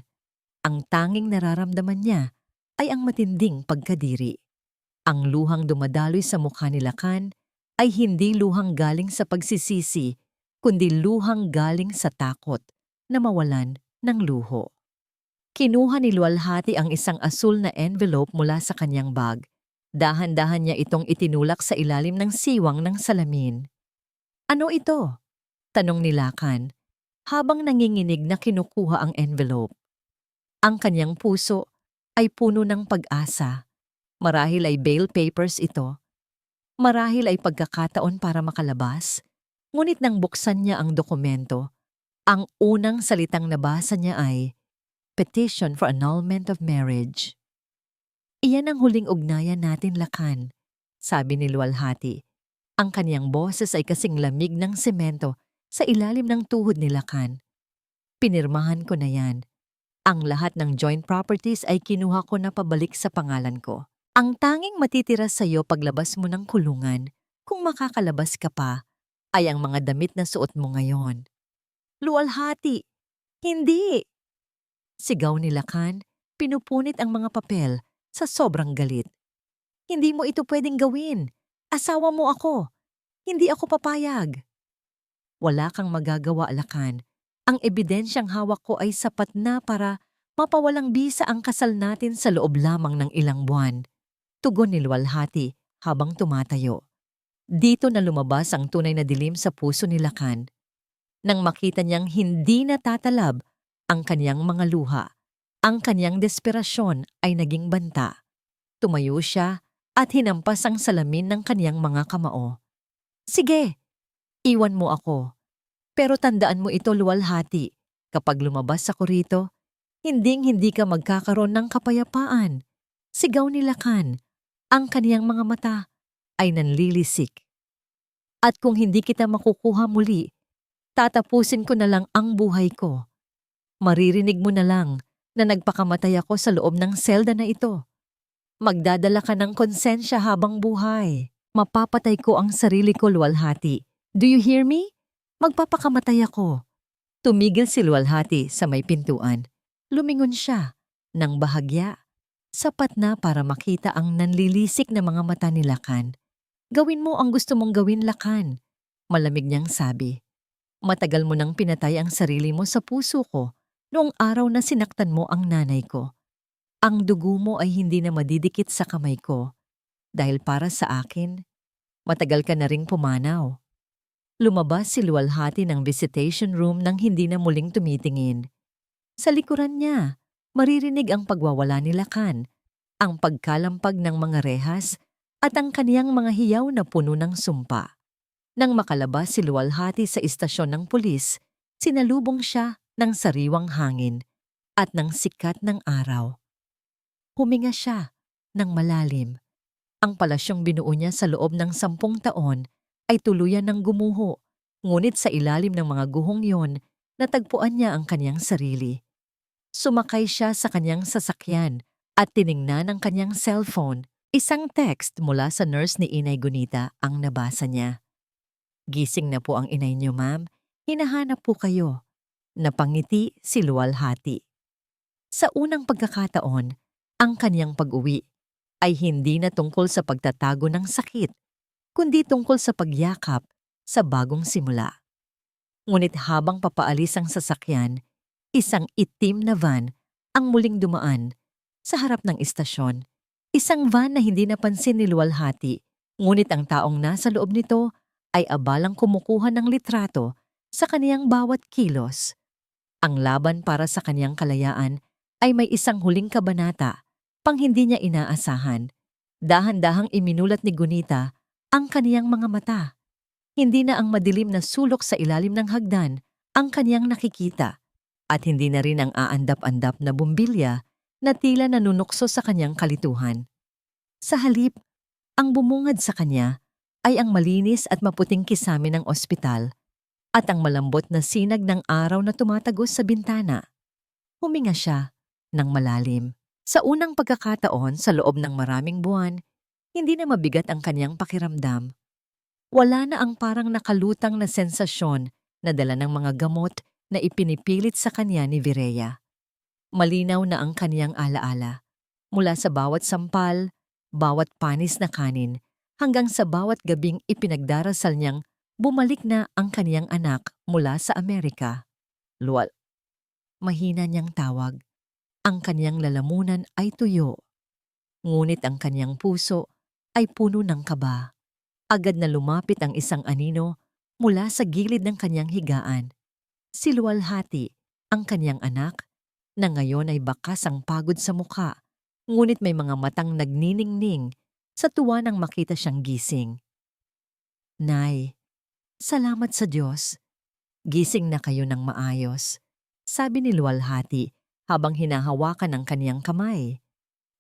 S1: ang tanging nararamdaman niya ay ang matinding pagkadiri. Ang luhang dumadaloy sa mukha ni Lakan ay hindi luhang galing sa pagsisisi, kundi luhang galing sa takot na mawalan ng luho. Kinuha ni Luwalhati ang isang asul na envelope mula sa kanyang bag. Dahan-dahan niya itong itinulak sa ilalim ng siwang ng salamin. Ano ito? Tanong ni Lakan, habang nanginginig na kinukuha ang envelope. Ang kanyang puso ay puno ng pag-asa. Marahil ay bail papers ito. Marahil ay pagkakataon para makalabas. Ngunit nang buksan niya ang dokumento, ang unang salitang nabasa niya ay Petition for Annulment of Marriage. Iyan ang huling ugnayan natin, Lakan, sabi ni Luwalhati. Ang kaniyang boses ay kasing lamig ng semento sa ilalim ng tuhod ni Lakan. Pinirmahan ko na yan. Ang lahat ng joint properties ay kinuha ko na pabalik sa pangalan ko. Ang tanging matitira sa'yo paglabas mo ng kulungan, kung makakalabas ka pa, ay ang mga damit na suot mo ngayon. Luwalhati! Hindi! Sigaw ni Lakan, pinupunit ang mga papel sa sobrang galit. Hindi mo ito pwedeng gawin. Asawa mo ako. Hindi ako papayag. Wala kang magagawa, Lakan. Ang ebidensyang hawak ko ay sapat na para mapawalang bisa ang kasal natin sa loob lamang ng ilang buwan. Tugon ni Luwalhati habang tumatayo. Dito na lumabas ang tunay na dilim sa puso ni Lakan. Nang makita niyang hindi natatalab ang kaniyang mga luha, ang kaniyang desperasyon ay naging banta. Tumayo siya at hinampas ang salamin ng kaniyang mga kamao. Sige, iwan mo ako. Pero tandaan mo ito, Luwalhati. Kapag lumabas ako rito, hinding-hindi ka magkakaroon ng kapayapaan. Sigaw ni Lakan. Ang kaniyang mga mata ay nanlilisik. At kung hindi kita makukuha muli, tatapusin ko na lang ang buhay ko. Maririnig mo na lang na nagpakamatay ako sa loob ng selda na ito. Magdadala ka ng konsensya habang buhay. Mapapatay ko ang sarili ko, Luwalhati. Do you hear me? Magpapakamatay ako. Tumigil si Luwalhati sa may pintuan. Lumingon siya ng bahagya. Sapat na para makita ang nanlilisik na mga mata ni Lakan. Gawin mo ang gusto mong gawin, Lakan. Malamig niyang sabi. Matagal mo nang pinatay ang sarili mo sa puso ko noong araw na sinaktan mo ang nanay ko. Ang dugo mo ay hindi na madidikit sa kamay ko. Dahil para sa akin, matagal ka na ring pumanaw. Lumabas si Luwalhati ng visitation room nang hindi na muling tumitingin. Sa likuran niya, maririnig ang pagwawala ni Lakan, ang pagkalampag ng mga rehas at ang kaniyang mga hiyaw na puno ng sumpa. Nang makalabas si Luwalhati sa istasyon ng pulis, sinalubong siya ng sariwang hangin at ng sikat ng araw. Huminga siya ng malalim. Ang palasyong binuo niya sa loob ng 10 taon ay tuluyan ng gumuho, ngunit sa ilalim ng mga guhong yon, natagpuan niya ang kanyang sarili. Sumakay siya sa kanyang sasakyan at tiningnan ang kanyang cellphone. Isang text mula sa nurse ni Inay Gunita ang nabasa niya. Gising na po ang inay niyo, ma'am. Hinahanap po kayo. Napangiti si Luwalhati. Sa unang pagkakataon, ang kanyang pag-uwi ay hindi na tungkol sa pagtatago ng sakit, kundi tungkol sa pagyakap sa bagong simula. Ngunit habang papaalis ang sasakyan, isang itim na van ang muling dumaan sa harap ng istasyon. Isang van na hindi napansin ni Luwalhati, ngunit ang taong nasa loob nito ay abalang kumukuha ng litrato sa kaniyang bawat kilos. Ang laban para sa kaniyang kalayaan ay may isang huling kabanata pang hindi niya inaasahan. Dahan-dahang iminulat ni Gunita ang kaniyang mga mata. Hindi na ang madilim na sulok sa ilalim ng hagdan ang kaniyang nakikita at hindi na rin ang aandap-andap na bumbilya na tila nanunukso sa kanyang kalituhan. Sa halip, ang bumungad sa kanya ay ang malinis at maputing kisame ng ospital at ang malambot na sinag ng araw na tumatagos sa bintana. Huminga siya ng malalim. Sa unang pagkakataon sa loob ng maraming buwan, hindi na mabigat ang kanyang pakiramdam. Wala na ang parang nakalutang na sensasyon na dala ng mga gamot na ipinipilit sa kanya ni Vireya. Malinaw na ang kaniyang alaala, mula sa bawat sampal, bawat panis na kanin, hanggang sa bawat gabing ipinagdarasal niyang bumalik na ang kaniyang anak mula sa Amerika. Luwal. Mahina niyang tawag. Ang kaniyang lalamunan ay tuyo. Ngunit ang kaniyang puso ay puno ng kaba. Agad na lumapit ang isang anino mula sa gilid ng kaniyang higaan. Si Luwalhati, ang kaniyang anak, na ngayon ay bakas ang pagod sa mukha, ngunit may mga matang nagniningning sa tuwa nang makita siyang gising. Nay, salamat sa Diyos. Gising na kayo ng maayos, sabi ni Luwalhati habang hinahawakan ang kaniyang kamay.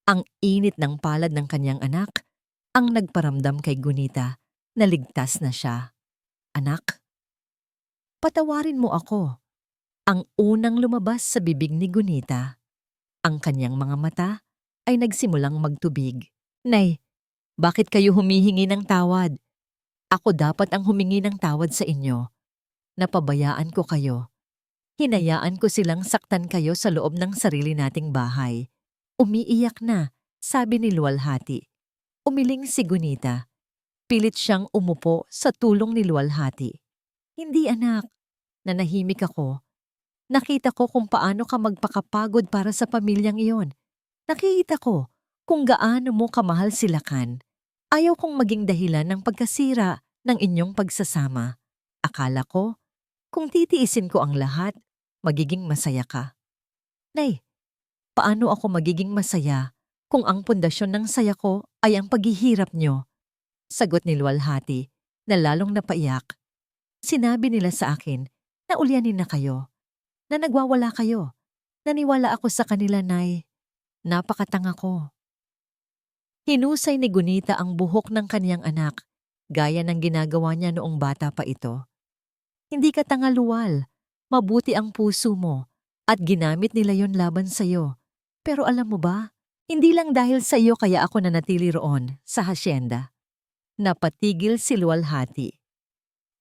S1: Ang init ng palad ng kaniyang anak ang nagparamdam kay Gunita na ligtas na siya. Anak, Patawarin mo ako. Ang unang lumabas sa bibig ni Gunita. Ang kanyang mga mata ay nagsimulang magtubig. Nay, bakit kayo humihingi ng tawad? Ako dapat ang humingi ng tawad sa inyo. Napabayaan ko kayo. Hinayaan ko silang saktan kayo sa loob ng sarili nating bahay. Umiiyak na, sabi ni Luwalhati. Umiling si Gunita. Pilit siyang umupo sa tulong ni Luwalhati. Hindi anak, nanahimik ako. Nakita ko kung paano ka magpakapagod para sa pamilyang iyon. Nakita ko kung gaano mo kamahal si Lakan. Ayaw kong maging dahilan ng pagkasira ng inyong pagsasama. Akala ko, kung titiisin ko ang lahat, magiging masaya ka. Nay, paano ako magiging masaya kung ang pundasyon ng saya ko ay ang paghihirap nyo? Sagot ni Luwalhati na lalong napaiyak. Sinabi nila sa akin na ulyanin na kayo, na nagwawala kayo. Naniwala ako sa kanila, Nay. Napakatanga ko. Hinusay ni Gunita ang buhok ng kaniyang anak, gaya ng ginagawa niya noong bata pa ito. Hindi ka tanga, Luwal. Mabuti ang puso mo at ginamit nila yon laban sa'yo. Pero alam mo ba, hindi lang dahil sa iyo kaya ako nanatili roon sa hasyenda. Napatigil si Luwalhati.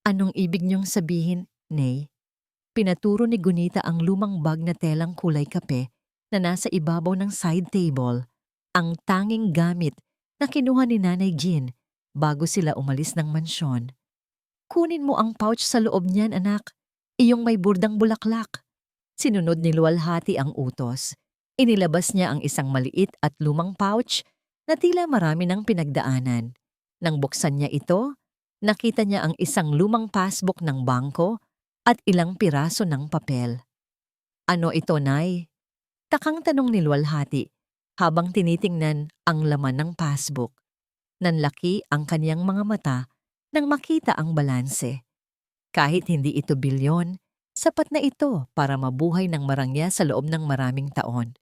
S1: Anong ibig niyong sabihin, Nay? Pinaturo ni Gunita ang lumang bag na telang kulay kape na nasa ibabaw ng side table, ang tanging gamit na kinuha ni Nanay Jean bago sila umalis ng mansyon. Kunin mo ang pouch sa loob niyan, anak. Iyong may burdang bulaklak. Sinunod ni Luwalhati ang utos. Inilabas niya ang isang maliit at lumang pouch na tila marami ng pinagdaanan. Nang buksan niya ito, nakita niya ang isang lumang passbook ng bangko at ilang piraso ng papel. Ano ito, Nay? Takang tanong ni Luwalhati habang tinitingnan ang laman ng passbook. Nanlaki ang kaniyang mga mata nang makita ang balanse. Kahit hindi ito bilyon, sapat na ito para mabuhay ng marangya sa loob ng maraming taon.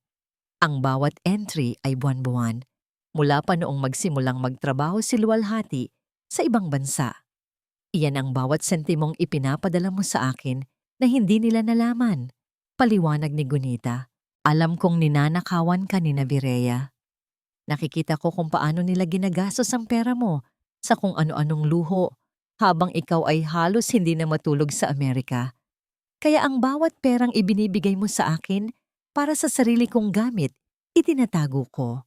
S1: Ang bawat entry ay buwan-buwan, mula pa noong magsimulang magtrabaho si Luwalhati sa ibang bansa. Iyan ang bawat sentimong ipinapadala mo sa akin na hindi nila nalaman. Paliwanag ni Gunita. Alam kong ninanakawan ka ni Nabireya. Nakikita ko kung paano nila ginagastos ang pera mo sa kung ano-anong luho habang ikaw ay halos hindi na matulog sa Amerika. Kaya ang bawat perang ibinibigay mo sa akin para sa sarili kong gamit, itinatago ko.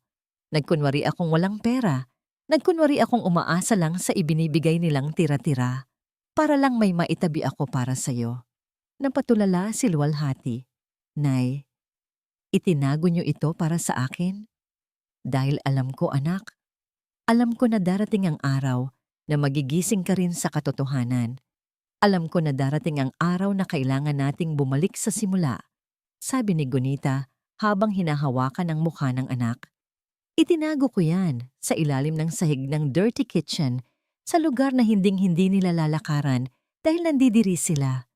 S1: Nagkunwari akong walang pera. Nagkunwari akong umaasa lang sa ibinibigay nilang tira-tira. Para lang may maitabi ako para sa'yo. Napatulala si Luwalhati. Nay, itinago niyo ito para sa akin? Dahil alam ko, anak. Alam ko na darating ang araw na magigising ka rin sa katotohanan. Alam ko na darating ang araw na kailangan nating bumalik sa simula, sabi ni Gunita habang hinahawakan ang mukha ng anak. Itinago ko yan sa ilalim ng sahig ng dirty kitchen sa lugar na hinding-hindi nila lalakaran dahil nandidiri sila.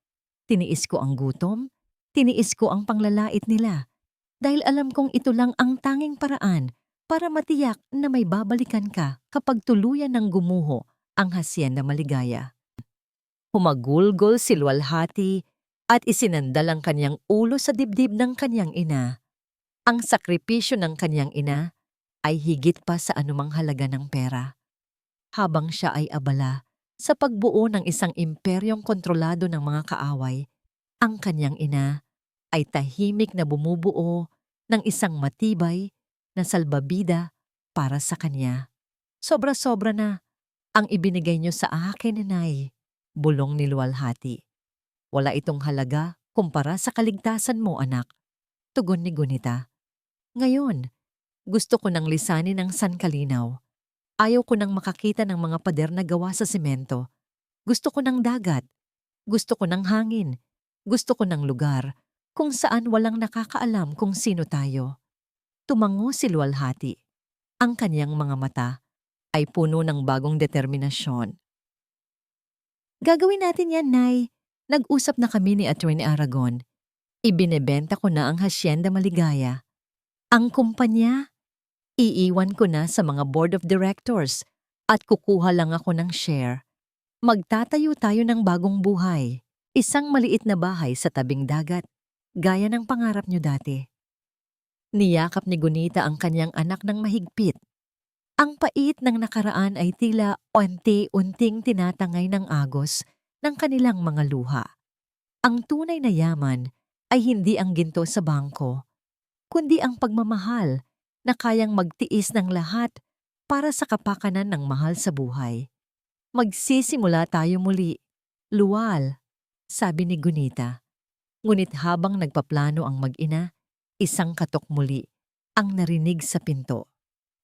S1: Tiniis ko ang gutom, tiniis ko ang panglalait nila dahil alam kong ito lang ang tanging paraan para matiyak na may babalikan ka kapag tuluyan ng gumuho ang hasyenda Maligaya. Humagulgol si Luwalhati at isinandal ang kanyang ulo sa dibdib ng kanyang ina. Ang sakripisyo ng kanyang ina ay higit pa sa anumang halaga ng pera. Habang siya ay abala sa pagbuo ng isang imperyong kontrolado ng mga kaaway, ang kanyang ina ay tahimik na bumubuo ng isang matibay na salbabida para sa kanya. Sobra-sobra na ang ibinigay niyo sa akin, Nay, bulong ni Luwalhati. Wala itong halaga kumpara sa kaligtasan mo, anak, tugon ni Gunita. Ngayon, gusto ko nang lisanin ang sankalinaw. Ayaw ko nang makakita ng mga pader na gawa sa semento. Gusto ko ng dagat. Gusto ko ng hangin. Gusto ko ng lugar kung saan walang nakakaalam kung sino tayo. Tumango si Luwalhati. Ang kanyang mga mata ay puno ng bagong determinasyon. Gagawin natin yan, Nay. Nag-usap na kami ni Atty. Aragon. Ibinebenta ko na ang hasyenda Maligaya. Ang kumpanya, iiwan ko na sa mga board of directors at kukuha lang ako ng share. Magtatayo tayo ng bagong buhay. Isang maliit na bahay sa tabing dagat, gaya ng pangarap niyo dati. Niyakap ni Gunita ang kanyang anak ng mahigpit. Ang pait ng nakaraan ay tila unti-unting tinatangay ng agos ng kanilang mga luha. Ang tunay na yaman ay hindi ang ginto sa bangko, kundi ang pagmamahal na kayang magtiis ng lahat para sa kapakanan ng mahal sa buhay. Magsisimula tayo muli, Luwal, sabi ni Gunita. Ngunit habang nagpaplano ang mag-ina, isang katok muli ang narinig sa pinto.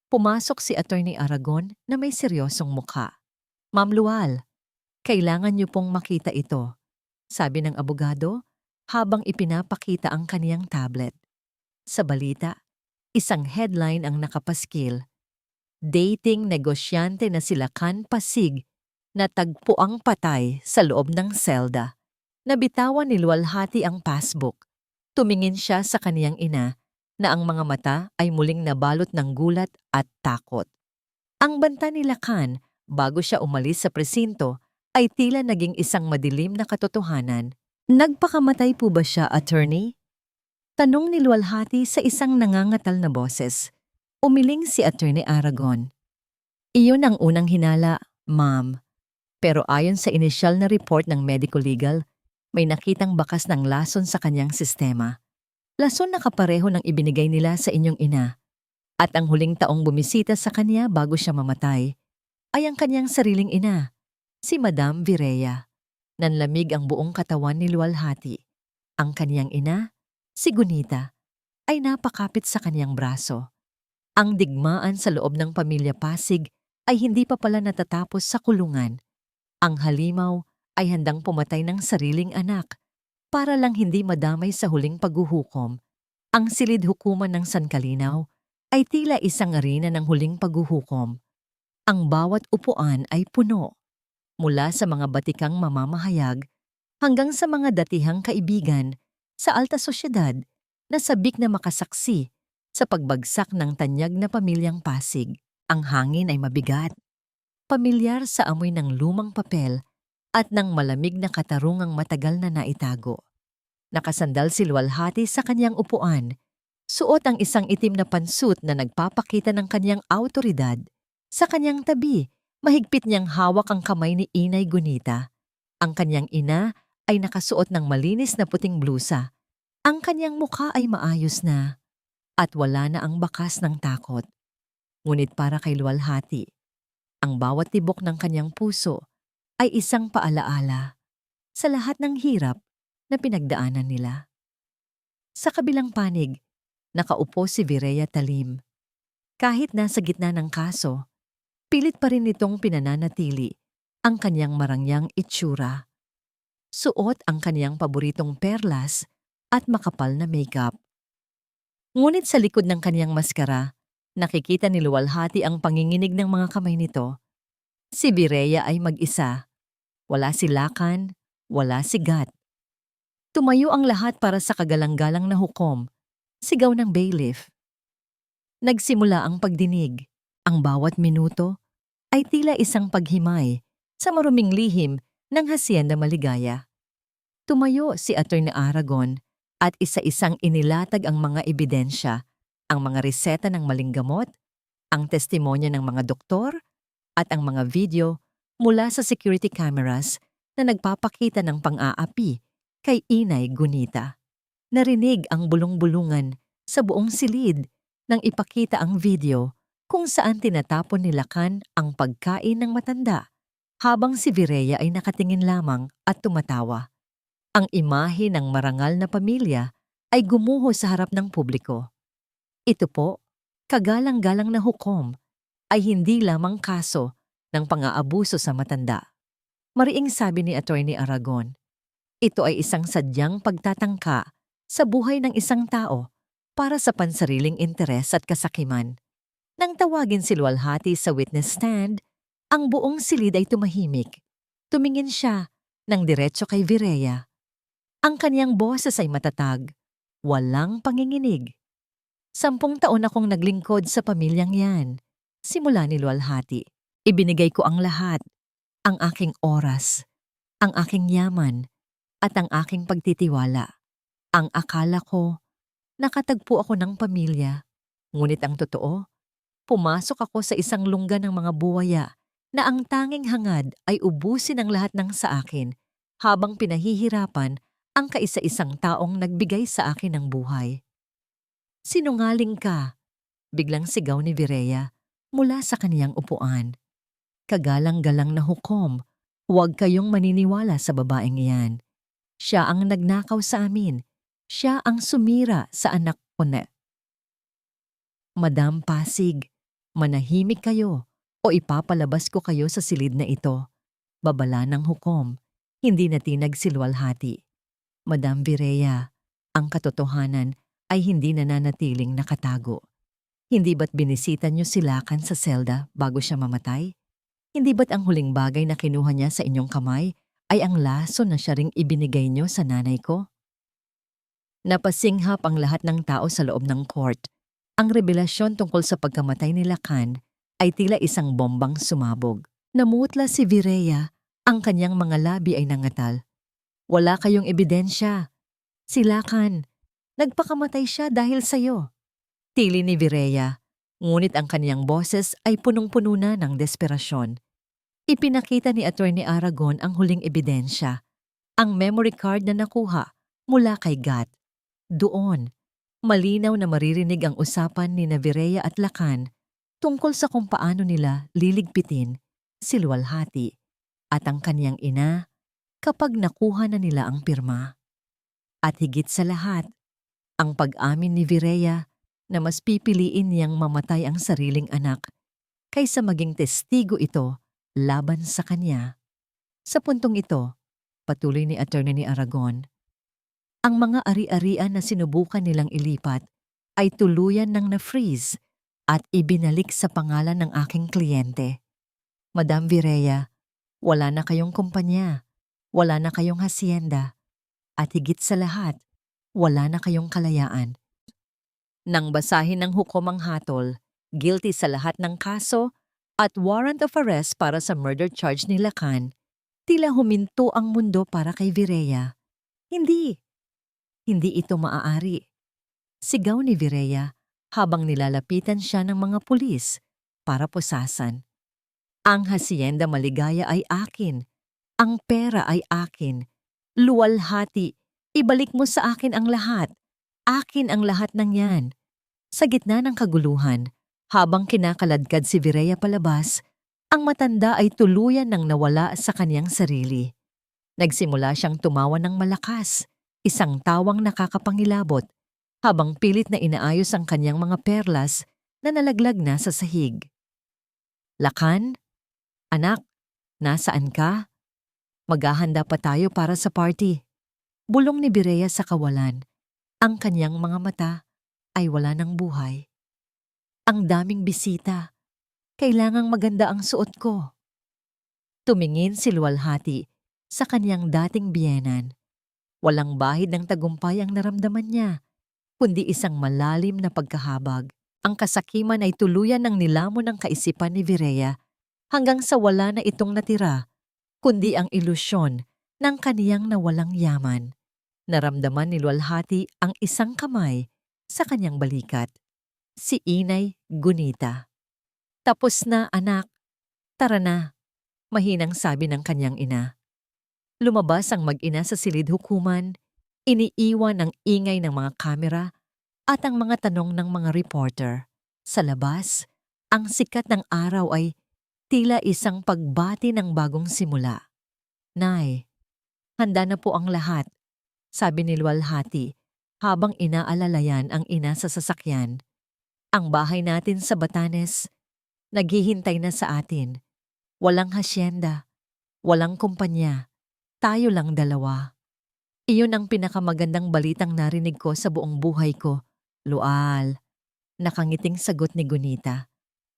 S1: Pumasok si Attorney Aragon na may seryosong mukha. Ma'am Luwal, kailangan niyo pong makita ito, sabi ng abogado habang ipinapakita ang kaniyang tablet. Sa balita, isang headline ang nakapaskil. Dating negosyante na sila Kan Pasig na tagpuang patay sa loob ng selda. Nabitawan ni Luwalhati ang passbook. Tumingin siya sa kaniyang ina na ang mga mata ay muling nabalot ng gulat at takot. Ang banta ni Kan bago siya umalis sa presinto ay tila naging isang madilim na katotohanan. Nagpakamatay po ba siya, attorney? Tanong ni Luwalhati sa isang nangangatal na boses. Umiling si Attorney Aragon. Iyon ang unang hinala, ma'am. Pero ayon sa inisyal na report ng medical legal, may nakitang bakas ng lason sa kanyang sistema. Lason na kapareho ng ibinigay nila sa inyong ina. At ang huling taong bumisita sa kanya bago siya mamatay ay ang kanyang sariling ina, si Madam Vireya. Nanlamig ang buong katawan ni Luwalhati. Ang kanyang ina, si Gunita, ay napakapit sa kanyang braso. Ang digmaan sa loob ng pamilya Pasig ay hindi pa pala natatapos sa kulungan. Ang halimaw ay handang pumatay ng sariling anak para lang hindi madamay sa huling paghuhukom. Ang silid hukuman ng San Kalinaw ay tila isang arena ng huling paghuhukom. Ang bawat upuan ay puno, mula sa mga batikang mamamahayag hanggang sa mga datihang kaibigan sa alta sosyedad na sabik na makasaksi sa pagbagsak ng tanyag na pamilyang Pasig. Ang hangin ay mabigat, pamilyar sa amoy ng lumang papel at ng malamig na katarungang matagal na naitago. Nakasandal si Luwalhati sa kanyang upuan, suot ang isang itim na pansut na nagpapakita ng kanyang awtoridad. Sa kanyang tabi, mahigpit niyang hawak ang kamay ni Inay Gunita. Ang kanyang ina ay nakasuot ng malinis na puting blusa. Ang kanyang mukha ay maayos na at wala na ang bakas ng takot. Ngunit para kay Luwalhati, ang bawat tibok ng kanyang puso ay isang paalaala sa lahat ng hirap na pinagdaanan nila. Sa kabilang panig, nakaupo si Vireya Talim. Kahit nasa gitna ng kaso, pilit pa rin itong pinananatili ang kanyang marangyang itsura. Suot ang kanyang paboritong perlas at makapal na makeup. Ngunit sa likod ng kanyang maskara, nakikita ni Luwalhati ang panginginig ng mga kamay nito. Si Vireya ay mag-isa. Wala si Lakan, wala si Gat. Tumayo ang lahat para sa kagalang-galang na hukom, sigaw ng bailiff. Nagsimula ang pagdinig. Ang bawat minuto ay tila isang paghimay sa maruming lihim ng Hacienda Maligaya. Tumayo si Attorney Aragon at isa-isang inilatag ang mga ebidensya, ang mga reseta ng maling gamot, ang testimonya ng mga doktor, at ang mga video mula sa security cameras na nagpapakita ng pang-aapi kay Inay Gunita. Narinig ang bulong-bulungan sa buong silid nang ipakita ang video kung saan tinatapon ni Lakan ang pagkain ng matanda habang si Vireya ay nakatingin lamang at tumatawa. Ang imahe ng marangal na pamilya ay gumuho sa harap ng publiko. Ito po, kagalang-galang na hukom, ay hindi lamang kaso ng pang-aabuso sa matanda. Mariing sabi ni Attorney Aragon, ito ay isang sadyang pagtatangka sa buhay ng isang tao para sa pansariling interes at kasakiman. Nang tawagin si Luwalhati sa witness stand, ang buong silid ay tumahimik. Tumingin siya ng diretso kay Vireya. Ang kanyang boses ay matatag, walang panginginig. 10 taon akong naglingkod sa pamilyang yan. Simula ni Luwalhati, ibinigay ko ang lahat, ang aking oras, ang aking yaman, at ang aking pagtitiwala. Ang akala ko, nakatagpo ako ng pamilya. Ngunit ang totoo, pumasok ako sa isang lungga ng mga buwaya na ang tanging hangad ay ubusin ang lahat ng sa akin habang pinahihirapan ang kaisa-isang taong nagbigay sa akin ng buhay. Sinungaling ka, biglang sigaw ni Vireya mula sa kaniyang upuan. Kagalang-galang na hukom, huwag kayong maniniwala sa babaeng iyan. Siya ang nagnakaw sa amin. Siya ang sumira sa anak ko na. Madam Pasig, manahimik kayo o ipapalabas ko kayo sa silid na ito. Babala ng hukom, hindi natinag si Luwalhati. Madam Vireya, ang katotohanan ay hindi nananatiling nakatago. Hindi ba't binisita niyo si Lakan sa selda bago siya mamatay? Hindi ba't ang huling bagay na kinuha niya sa inyong kamay ay ang laso na siya ring ibinigay niyo sa nanay ko? Napasinghap ang lahat ng tao sa loob ng court. Ang revelasyon tungkol sa pagkamatay ni Lakan ay tila isang bombang sumabog. Namutla si Vireya, ang kanyang mga labi ay nangatal. Wala kayong ebidensya. Si Lakan, nagpakamatay siya dahil sa'yo. Tili ni Vireya, ngunit ang kanyang boses ay punong-puno na ng desperasyon. Ipinakita ni Attorney Aragon ang huling ebidensya, ang memory card na nakuha mula kay Gat. Doon, malinaw na maririnig ang usapan ni Vireya at Lakan tungkol sa kung paano nila liligpitin si Luwalhati at ang kanyang ina kapag nakuha na nila ang pirma. At higit sa lahat, ang pag-amin ni Vireya na mas pipiliin niyang mamatay ang sariling anak kaysa maging testigo ito laban sa kanya. Sa puntong ito, patuloy ni Attorney Aragon, ang mga ari-arian na sinubukan nilang ilipat ay tuluyan nang na-freeze at ibinalik sa pangalan ng aking kliyente. Madam Vireya, wala na kayong kumpanya, wala na kayong hasyenda, at higit sa lahat, wala na kayong kalayaan. Nang basahin ng hukom ang hatol, guilty sa lahat ng kaso at warrant of arrest para sa murder charge ni Lakan, tila huminto ang mundo para kay Vireya. Hindi ito maaari. Sigaw ni Vireya habang nilalapitan siya ng mga pulis para pusasan. Ang hasyenda Maligaya ay akin. Ang pera ay akin. Luwalhati, ibalik mo sa akin ang lahat. Akin ang lahat ng yan. Sa gitna ng kaguluhan, habang kinakaladkad si Vireya palabas, ang matanda ay tuluyan nang nawala sa kanyang sarili. Nagsimula siyang tumawa ng malakas, isang tawang nakakapangilabot, habang pilit na inaayos ang kanyang mga perlas na nalaglag na sa sahig. Lakan? Anak, nasaan ka? Maghahanda pa tayo para sa party. Bulong ni Vireya sa kawalan. Ang kanyang mga mata ay wala ng buhay. Ang daming bisita. Kailangang maganda ang suot ko. Tumingin si Luwalhati sa kanyang dating biyenan. Walang bahid ng tagumpay ang naramdaman niya, kundi isang malalim na pagkahabag. Ang kasakiman ay tuluyan ng nilamon ng kaisipan ni Vireya hanggang sa wala na itong natira, kundi ang ilusyon ng kaniyang nawalang yaman. Naramdaman ni Luwalhati ang isang kamay sa kanyang balikat. Si Inay Gunita. Tapos na, anak. Tara na, mahinang sabi ng kanyang ina. Lumabas ang mag-ina sa silid hukuman, iniiwan ang ingay ng mga kamera at ang mga tanong ng mga reporter. Sa labas, ang sikat ng araw ay tila isang pagbati ng bagong simula. Nay, handa na po ang lahat, sabi ni Luwalhati habang inaalalayan ang ina sa sasakyan. Ang bahay natin sa Batanes, naghihintay na sa atin. Walang hasyenda, walang kumpanya, tayo lang dalawa. Iyon ang pinakamagandang balitang narinig ko sa buong buhay ko, Lual. Nakangiting sagot ni Gunita.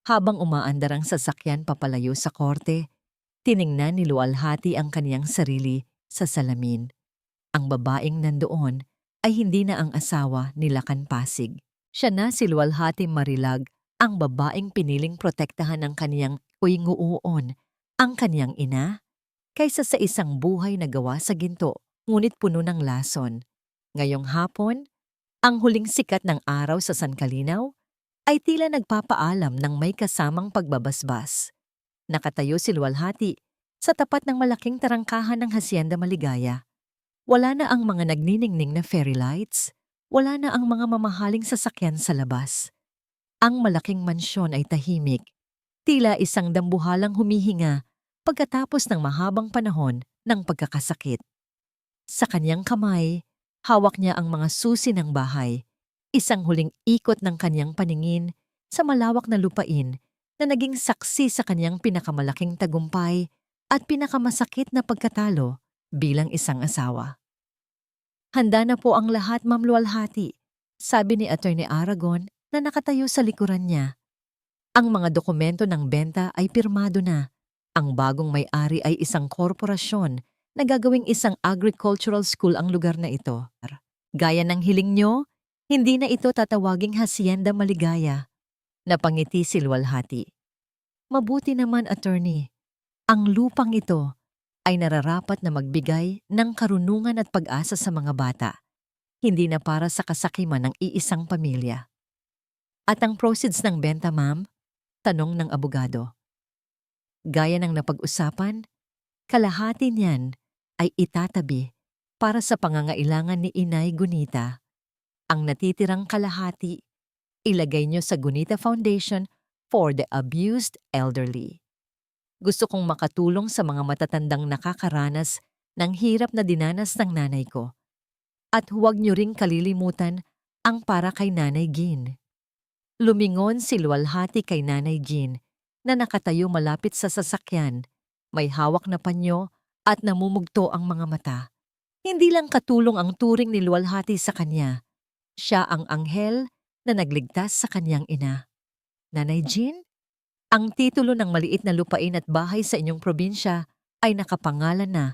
S1: Habang umaandar ang sasakyan papalayo sa korte, tiningnan ni Luwalhati ang kaniyang sarili sa salamin. Ang babaeng nandoon ay hindi na ang asawa ni Lakan Pasig. Siya na si Luwalhati Marilag, ang babaeng piniling protektahan ng kaniyang nguuon, ang kaniyang ina, kaysa sa isang buhay na gawa sa ginto. ngunit puno ng lason. Ngayong hapon, ang huling sikat ng araw sa San Kalinaw ay tila nagpapaalam ng may kasamang pagbabasbas. Nakatayo si Luwalhati sa tapat ng malaking tarangkahan ng Hacienda Maligaya. Wala na ang mga nagniningning na fairy lights, wala na ang mga mamahaling sasakyan sa labas. Ang malaking mansyon ay tahimik, tila isang dambuhalang humihinga pagkatapos ng mahabang panahon ng pagkakasakit. Sa kanyang kamay, hawak niya ang mga susi ng bahay, isang huling ikot ng kanyang paningin sa malawak na lupain na naging saksi sa kanyang pinakamalaking tagumpay at pinakamasakit na pagkatalo bilang isang asawa. Handa na po ang lahat, Ma'am Luwalhati, sabi ni Attorney Aragon na nakatayo sa likuran niya. Ang mga dokumento ng benta ay pirmado na. Ang bagong may-ari ay isang korporasyon na gagawing isang agricultural school ang lugar na ito. Gaya ng hiling nyo, hindi na ito tatawaging Hacienda Maligaya. Napangiti si Luwalhati. Mabuti naman, attorney. Ang lupang ito ay nararapat na magbigay ng karunungan at pag-asa sa mga bata, hindi na para sa kasakiman ng iisang pamilya. At ang proceeds ng benta, ma'am? Tanong ng abogado. Gaya ng napag-usapan, kalahati niyan ay itatabi para sa pangangailangan ni Inay Gunita. Ang natitirang kalahati, ilagay niyo sa Gunita Foundation for the Abused Elderly. Gusto kong makatulong sa mga matatandang nakakaranas ng hirap na dinanas ng nanay ko. At huwag niyo ring kalilimutan ang para kay Nanay Gin. Lumingon si Luwalhati kay Nanay Gin na nakatayo malapit sa sasakyan, may hawak na panyo at namumugto ang mga mata. Hindi lang katulong ang turing ni Luwalhati sa kanya. Siya ang anghel na nagligtas sa kanyang ina. Nanay Gin, ang titulo ng maliit na lupain at bahay sa inyong probinsya ay nakapangalan na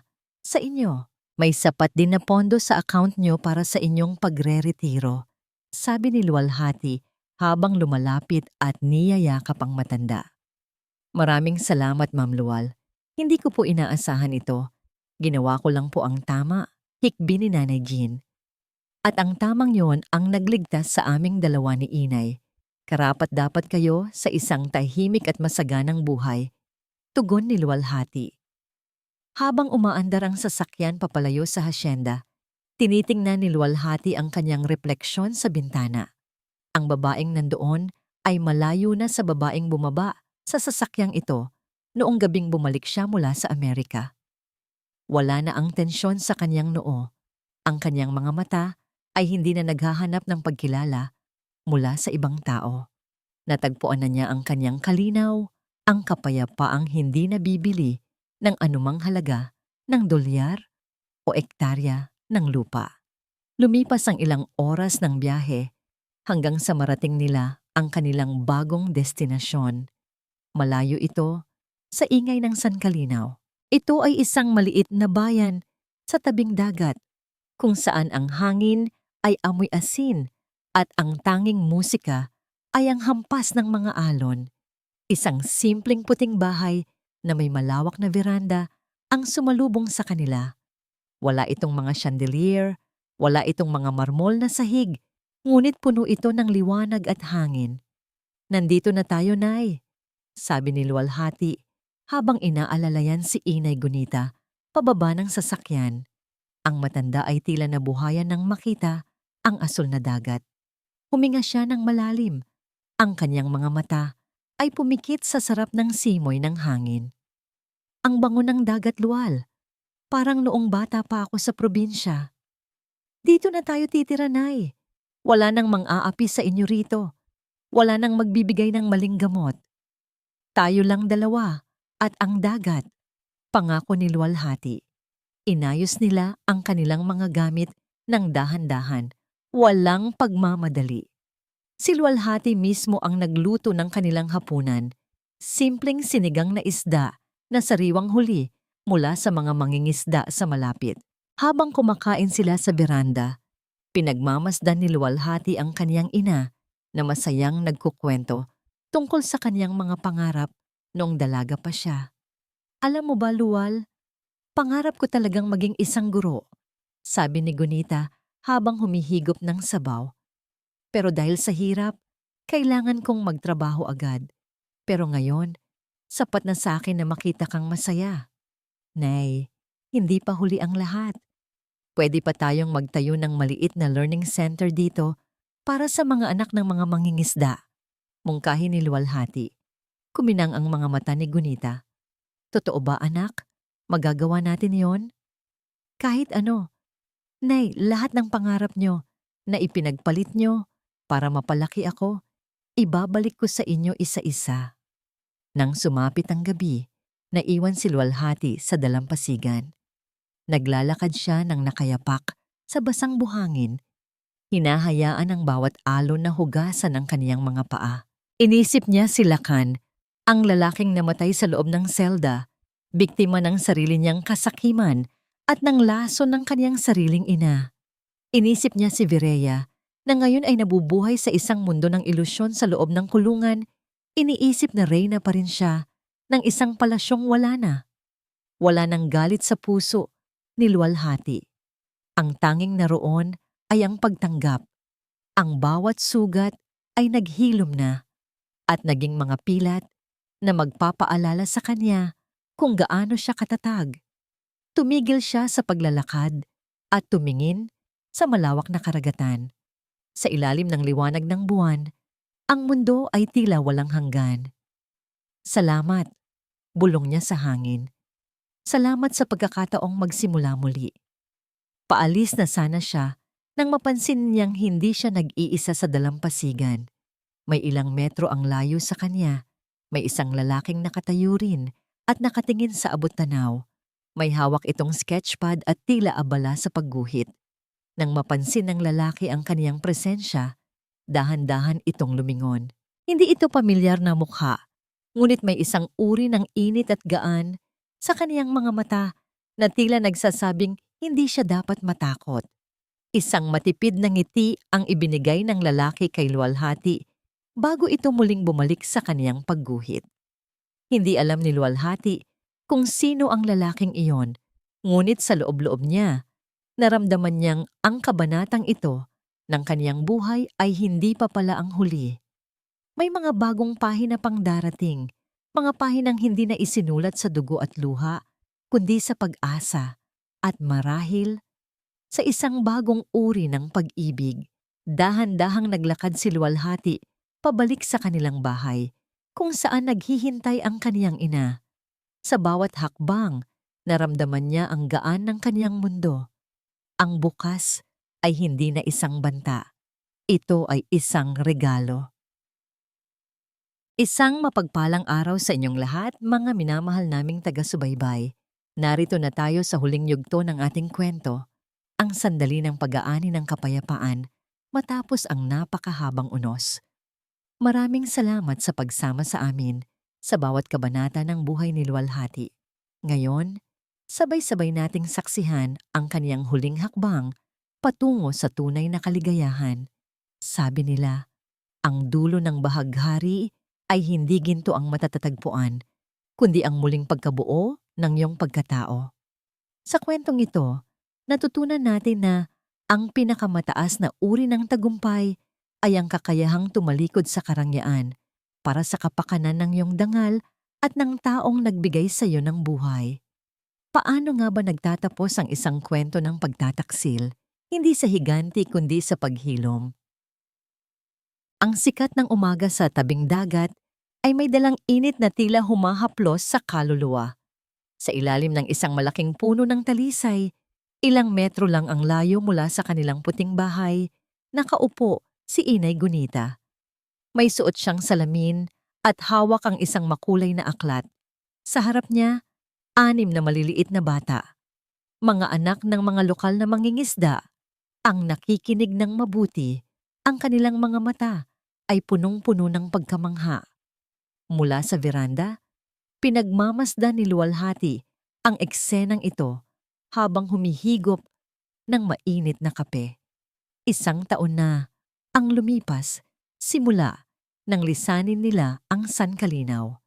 S1: sa inyo. May sapat din na pondo sa account nyo para sa inyong pagre-retiro, sabi ni Luwalhati habang lumalapit at niyayakap ang matanda. Maraming salamat, Ma'am Luwal. Hindi ko po inaasahan ito. Ginawa ko lang po ang tama, hikbi ni Nanay Gin. At ang tamang yon ang nagligtas sa aming dalawa ni Inay. Karapat-dapat kayo sa isang tahimik at masaganang buhay. Tugon ni Luwalhati. Habang umaandar ang sasakyan papalayo sa hasyenda, tinitingnan ni Luwalhati ang kanyang refleksyon sa bintana. Ang babaeng nandoon ay malayo na sa babaeng bumaba sa sasakyang ito noong gabing bumalik siya mula sa Amerika. Wala na ang tensyon sa kanyang noo. Ang kanyang mga mata ay hindi na naghahanap ng pagkilala mula sa ibang tao. Natagpuan na niya ang kanyang kalinaw, ang kapayapaang hindi nabibili ng anumang halaga ng dolyar o ektarya ng lupa. Lumipas ang ilang oras ng biyahe hanggang sa marating nila ang kanilang bagong destinasyon. Malayo ito sa ingay ng San Kalinaw. Ito ay isang maliit na bayan sa tabing dagat kung saan ang hangin ay amoy asin at ang tanging musika ay ang hampas ng mga alon. Isang simpleng puting bahay na may malawak na veranda ang sumalubong sa kanila. Wala itong mga chandelier, wala itong mga marmol na sahig, ngunit puno ito ng liwanag at hangin. Nandito na tayo, Nay, sabi ni Luwalhati habang inaalalayan si Inay Gunita pababa ng sasakyan. Ang matanda ay tila nabuhayan nang makita ang asul na dagat. Huminga siya ng malalim. Ang kanyang mga mata ay pumikit sa sarap ng simoy ng hangin. Ang bango ng dagat, Luwal. Parang noong bata pa ako sa probinsya. Dito na tayo titira, Nay. Wala nang mang-aapi sa inyo rito. Wala nang magbibigay ng maling gamot. Tayo lang dalawa at ang dagat, pangako ni Luwalhati. Inayos nila ang kanilang mga gamit ng dahan-dahan, walang pagmamadali. Si Luwalhati mismo ang nagluto ng kanilang hapunan, simpleng sinigang na isda na sariwang huli mula sa mga mangingisda sa malapit. Habang kumakain sila sa beranda, pinagmamasdan ni Luwalhati ang kanyang ina na masayang nagkukwento tungkol sa kanyang mga pangarap noong dalaga pa siya. Alam mo ba, Luwal, pangarap ko talagang maging isang guro. sabi ni Gunita habang humihigop ng sabaw. Pero dahil sa hirap, kailangan kong magtrabaho agad. Pero ngayon, sapat na sa akin na makita kang masaya. Nay, hindi pa huli ang lahat. Pwede pa tayong magtayo ng maliit na learning center dito para sa mga anak ng mga mangingisda. Mungkahi ni Luwalhati. Kuminang ang mga mata ni Gunita. Totoo ba, anak? Magagawa natin yon? Kahit ano. Nay, lahat ng pangarap nyo na ipinagpalit nyo para mapalaki ako, ibabalik ko sa inyo isa-isa. Nang sumapit ang gabi, naiwan si Luwalhati sa dalampasigan. Naglalakad siya ng nakayapak sa basang buhangin. Hinahayaan ang bawat alon na hugasan ang kaniyang mga paa. Inisip niya si Lakan, ang lalaking namatay sa loob ng selda, biktima ng sarili niyang kasakiman at ng laso ng kaniyang sariling ina. Inisip niya si Vireya, na ngayon ay nabubuhay sa isang mundo ng ilusyon sa loob ng kulungan. Iniisip na reyna pa rin siya ng isang palasyong wala na. Wala nang galit sa puso ni Luwalhati. Ang tanging naroon ay ang pagtanggap. Ang bawat sugat ay naghilom na at naging mga pilat na magpapaalala sa kanya kung gaano siya katatag. Tumigil siya sa paglalakad at tumingin sa malawak na karagatan. Sa ilalim ng liwanag ng buwan, ang mundo ay tila walang hanggan. Salamat, bulong niya sa hangin. Salamat sa pagkakataong magsimula muli. Paalis na sana siya nang mapansin niyang hindi siya nag-iisa sa dalampasigan. May ilang metro ang layo sa kanya. May isang lalaking nakatayo rin at nakatingin sa abot-tanaw. May hawak itong sketchpad at tila abala sa pagguhit. Nang mapansin ng lalaki ang kaniyang presensya, dahan-dahan itong lumingon. Hindi ito pamilyar na mukha, ngunit may isang uri ng init at gaan sa kaniyang mga mata na tila nagsasabing hindi siya dapat matakot. Isang matipid na ngiti ang ibinigay ng lalaki kay Luwalhati bago ito muling bumalik sa kaniyang pagguhit. Hindi alam ni Luwalhati kung sino ang lalaking iyon, ngunit sa loob-loob niya, naramdaman niyang ang kabanatang ito ng kaniyang buhay ay hindi pa pala ang huli. May mga bagong pahina pang darating, mga pahinang hindi na isinulat sa dugo at luha, kundi sa pag-asa at marahil sa isang bagong uri ng pag-ibig. Dahan-dahang naglakad si Luwalhati pabalik sa kanilang bahay, kung saan naghihintay ang kaniyang ina. Sa bawat hakbang, naramdaman niya ang gaan ng kaniyang mundo. Ang bukas ay hindi na isang banta. Ito ay isang regalo. Isang mapagpalang araw sa inyong lahat, mga minamahal naming taga-subaybay. Narito na tayo sa huling yugto ng ating kwento, ang sandali ng pag-aani ng kapayapaan matapos ang napakahabang unos. Maraming salamat sa pagsama sa amin sa bawat kabanata ng buhay ni Luwalhati. Ngayon, sabay-sabay nating saksihan ang kaniyang huling hakbang patungo sa tunay na kaligayahan. Sabi nila, ang dulo ng bahaghari ay hindi ginto ang matatatagpuan, kundi ang muling pagkabuo ng iyong pagkatao. Sa kwentong ito, natutunan natin na ang pinakamataas na uri ng tagumpay ay ang kakayahang tumalikod sa karangyaan para sa kapakanan ng iyong dangal at ng taong nagbigay sa iyo ng buhay. Paano nga ba nagtatapos ang isang kwento ng pagtataksil? Hindi sa higanti kundi sa paghilom. Ang sikat ng umaga sa tabing dagat ay may dalang init na tila humahaplos sa kaluluwa. Sa ilalim ng isang malaking puno ng talisay, ilang metro lang ang layo mula sa kanilang puting bahay, nakaupo si Inay Gunita. May suot siyang salamin at hawak ang isang makulay na aklat. Sa harap niya, 6 na maliliit na bata. Mga anak ng mga lokal na mangingisda. Ang nakikinig ng mabuti, ang kanilang mga mata ay punong-puno ng pagkamangha. Mula sa veranda, pinagmamasdan ni Luwalhati ang eksenang ito habang humihigop ng mainit na kape. 1 taon na ang lumipas simula nang lisanin nila ang San Kalinaw.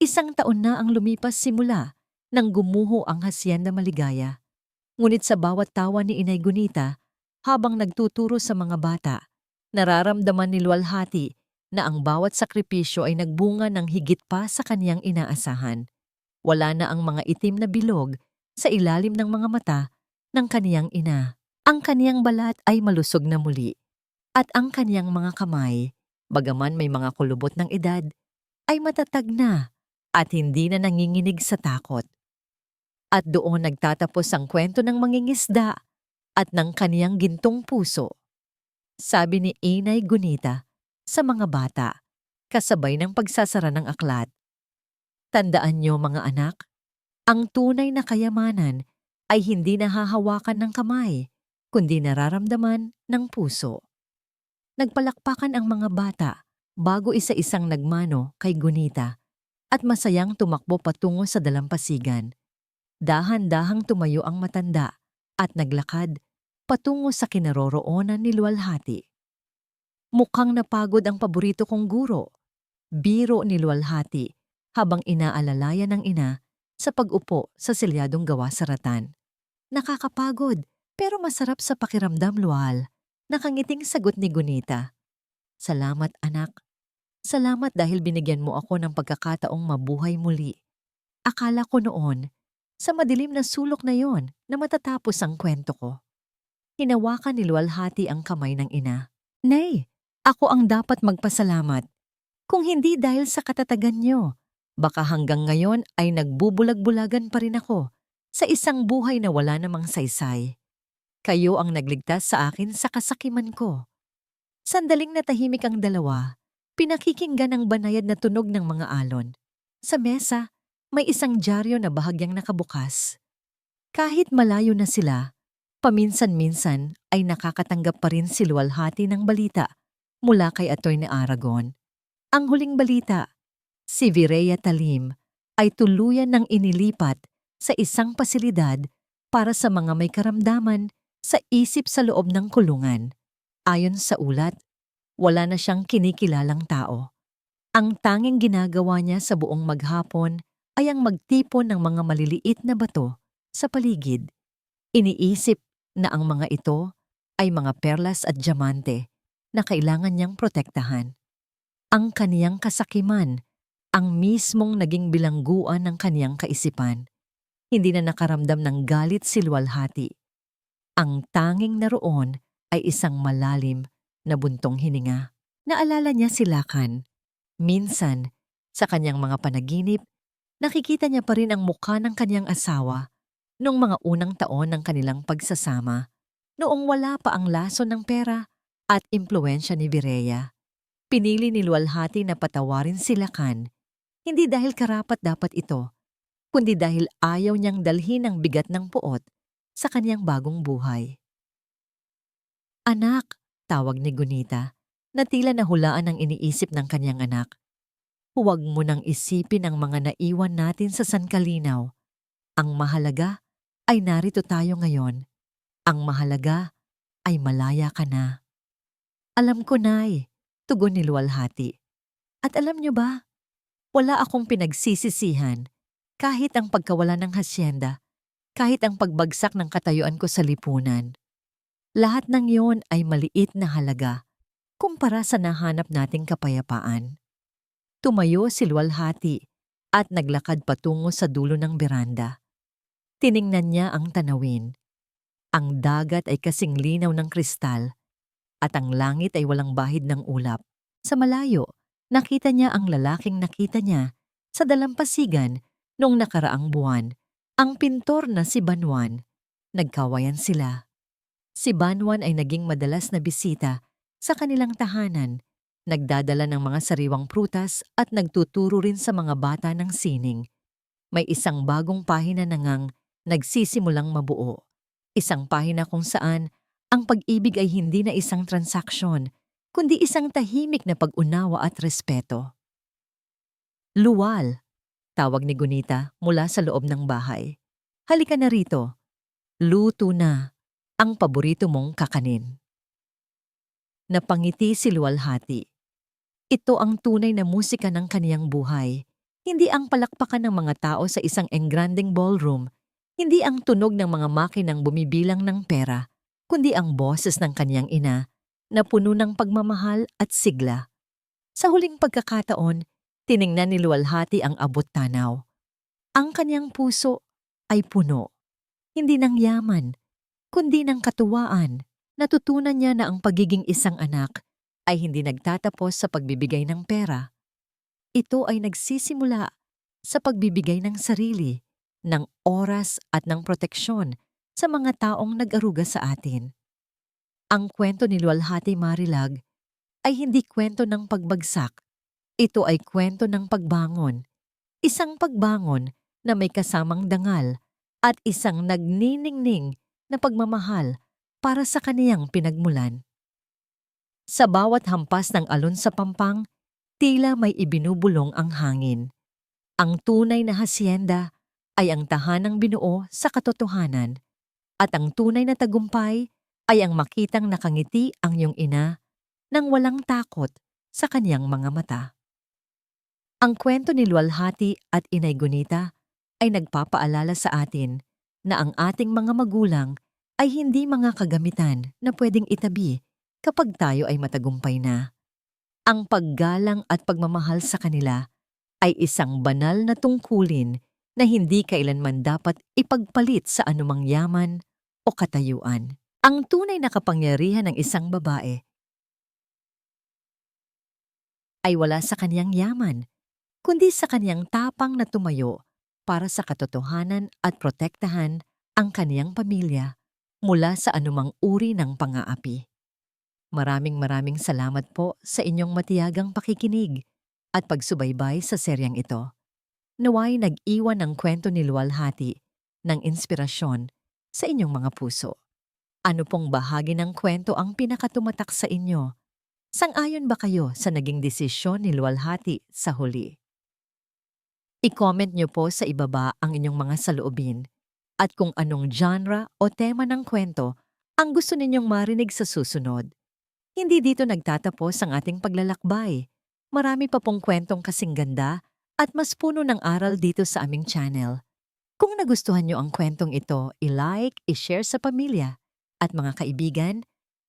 S1: 1 taon na ang lumipas simula nang gumuho ang Hacienda Maligaya. Ngunit sa bawat tawa ni Inay Gunita, habang nagtuturo sa mga bata, nararamdaman ni Luwalhati na ang bawat sakripisyo ay nagbunga ng higit pa sa kaniyang inaasahan. Wala na ang mga itim na bilog sa ilalim ng mga mata ng kaniyang ina. Ang kaniyang balat ay malusog na muli at ang kaniyang mga kamay, bagaman may mga kulubot ng edad, ay matatag na at hindi na nanginginig sa takot. At doon nagtatapos ang kwento ng mangingisda at ng kaniyang gintong puso. Sabi ni Inay Gunita sa mga bata, kasabay ng pagsasara ng aklat. Tandaan niyo mga anak, ang tunay na kayamanan ay hindi nahahawakan ng kamay, kundi nararamdaman ng puso. Nagpalakpakan ang mga bata bago isa-isang nagmano kay Gunita at masayang tumakbo patungo sa dalampasigan. Dahan-dahang tumayo ang matanda at naglakad patungo sa kinaroroonan ni Luwalhati. Mukhang napagod ang paborito kong guro, biro ni Luwalhati habang inaalalayan ng ina sa pag-upo sa selyadong gawa sa ratan. Nakakapagod pero masarap sa pakiramdam, Lual. Nakangiting sagot ni Gunita. Salamat anak. Salamat dahil binigyan mo ako ng pagkakataong mabuhay muli. Akala ko noon, sa madilim na sulok na yon na matatapos ang kwento ko. Hinawakan ni Luwalhati ang kamay ng ina. Nay, ako ang dapat magpasalamat. Kung hindi dahil sa katatagan niyo, baka hanggang ngayon ay nagbubulag-bulagan pa rin ako sa isang buhay na wala namang saysay. Kayo ang nagligtas sa akin sa kasakiman ko. Sandaling natahimik ang dalawa, pinakikinggan ang banayad na tunog ng mga alon. Sa mesa, may isang dyaryo na bahagyang nakabukas. Kahit malayo na sila, paminsan-minsan ay nakakatanggap pa rin si Luwalhati ng balita mula kay Atty. Aragon. Ang huling balita, si Virea Talim ay tuluyan ng inilipat sa isang pasilidad para sa mga may karamdaman sa isip sa loob ng kulungan. Ayon sa ulat, wala na siyang kinikilalang tao. Ang tanging ginagawa niya sa buong maghapon ay ang magtipon ng mga maliliit na bato sa paligid. Iniisip na ang mga ito ay mga perlas at diamante na kailangan niyang protektahan. Ang kaniyang kasakiman, ang mismong naging bilangguan ng kaniyang kaisipan. Hindi na nakaramdam ng galit si Luwalhati. Ang tanging naroon ay isang malalim na buntong hininga. Naalala niya si Lakan. Minsan, sa kanyang mga panaginip, nakikita niya pa rin ang mukha ng kanyang asawa noong mga unang taon ng kanilang pagsasama, noong wala pa ang laso ng pera at impluwensya ni Virea. Pinili ni Luwalhati na patawarin si Lakan, hindi dahil karapat-dapat ito, kundi dahil ayaw niyang dalhin ang bigat ng puot sa kanyang bagong buhay. Anak, tawag ni Gunita, na tila nahulaan ang iniisip ng kanyang anak. Huwag mo nang isipin ang mga naiwan natin sa Sankalinaw. Ang mahalaga ay narito tayo ngayon. Ang mahalaga ay malaya ka na. Alam ko, Nay, tugon ni Luwalhati. At alam niyo ba, wala akong pinagsisisihan kahit ang pagkawala ng hasyenda, kahit ang pagbagsak ng katayuan ko sa lipunan. Lahat ng iyon ay maliit na halaga kumpara sa nahanap nating kapayapaan. Tumayo si Luwalhati at naglakad patungo sa dulo ng beranda. Tiningnan niya ang tanawin. Ang dagat ay kasing linaw ng kristal at ang langit ay walang bahid ng ulap. Sa malayo, nakita niya ang lalaking nakita niya sa dalampasigan noong nakaraang buwan, ang pintor na si Banwan. Nagkawayan sila. Si Banwan ay naging madalas na bisita sa kanilang tahanan, nagdadala ng mga sariwang prutas at nagtuturo rin sa mga bata ng sining. May isang bagong pahina na ngang nagsisimulang mabuo. Isang pahina kung saan ang pag-ibig ay hindi na isang transaksyon, kundi isang tahimik na pag-unawa at respeto. Luwal, tawag ni Gunita mula sa loob ng bahay. Halika na rito. Luto na ang paborito mong kakanin. Napangiti si Luwalhati. Ito ang tunay na musika ng kaniyang buhay. Hindi ang palakpakan ng mga tao sa isang engranding ballroom, Hindi ang tunog ng mga makinang bumibilang ng pera, kundi ang boses ng kanyang ina na puno ng pagmamahal at sigla. Sa huling pagkakataon, tiningnan ni Luwalhati ang abot-tanaw. Ang kanyang puso ay puno, hindi ng yaman, kundi ng katuwaan. Natutunan niya na ang pagiging isang anak ay hindi nagtatapos sa pagbibigay ng pera. Ito ay nagsisimula sa pagbibigay ng sarili, ng oras at ng proteksyon sa mga taong nag-aruga sa atin. Ang kwento ni Luwalhati Marilag ay hindi kwento ng pagbagsak. Ito ay kwento ng pagbangon. Isang pagbangon na may kasamang dangal at isang nagniningning na pagmamahal para sa kaniyang pinagmulan. Sa bawat hampas ng alon sa pampang, tila may ibinubulong ang hangin. Ang tunay na hasyenda ay ang tahanang binuo sa katotohanan, at ang tunay na tagumpay ay ang makitang nakangiti ang iyong ina nang walang takot sa kaniyang mga mata. Ang kwento ni Luwalhati at Inay Gunita ay nagpapaalala sa atin na ang ating mga magulang ay hindi mga kagamitan na pwedeng itabi kapag tayo ay matagumpay na. Ang paggalang at pagmamahal sa kanila ay isang banal na tungkulin na hindi kailanman dapat ipagpalit sa anumang yaman o katayuan. Ang tunay na kapangyarihan ng isang babae ay wala sa kaniyang yaman, kundi sa kaniyang tapang na tumayo para sa katotohanan at protektahan ang kaniyang pamilya mula sa anumang uri ng pang-aapi. Maraming salamat po sa inyong matiyagang pakikinig at pagsubaybay sa seryang ito. Naway nag-iwan ng kwento ni Luwalhati ng inspirasyon sa inyong mga puso. Ano pong bahagi ng kwento ang pinakatumatak sa inyo? Sang-ayon ba kayo sa naging desisyon ni Luwalhati sa huli? I-comment niyo po sa ibaba ang inyong mga saloobin at kung anong genre o tema ng kwento ang gusto ninyong marinig sa susunod. Hindi dito nagtatapos ang ating paglalakbay. Marami pa pong kwentong kasing ganda at mas puno ng aral dito sa aming channel. Kung nagustuhan niyo ang kwentong ito, i-like, i-share sa pamilya at mga kaibigan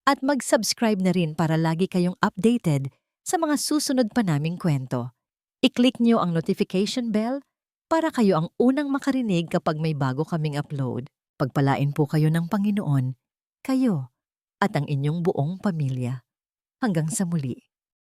S1: at mag-subscribe na rin para lagi kayong updated sa mga susunod pa naming kwento. I-click niyo ang notification bell para kayo ang unang makarinig kapag may bago kaming upload. Pagpalain po kayo ng Panginoon, kayo at ang inyong buong pamilya. Hanggang sa muli.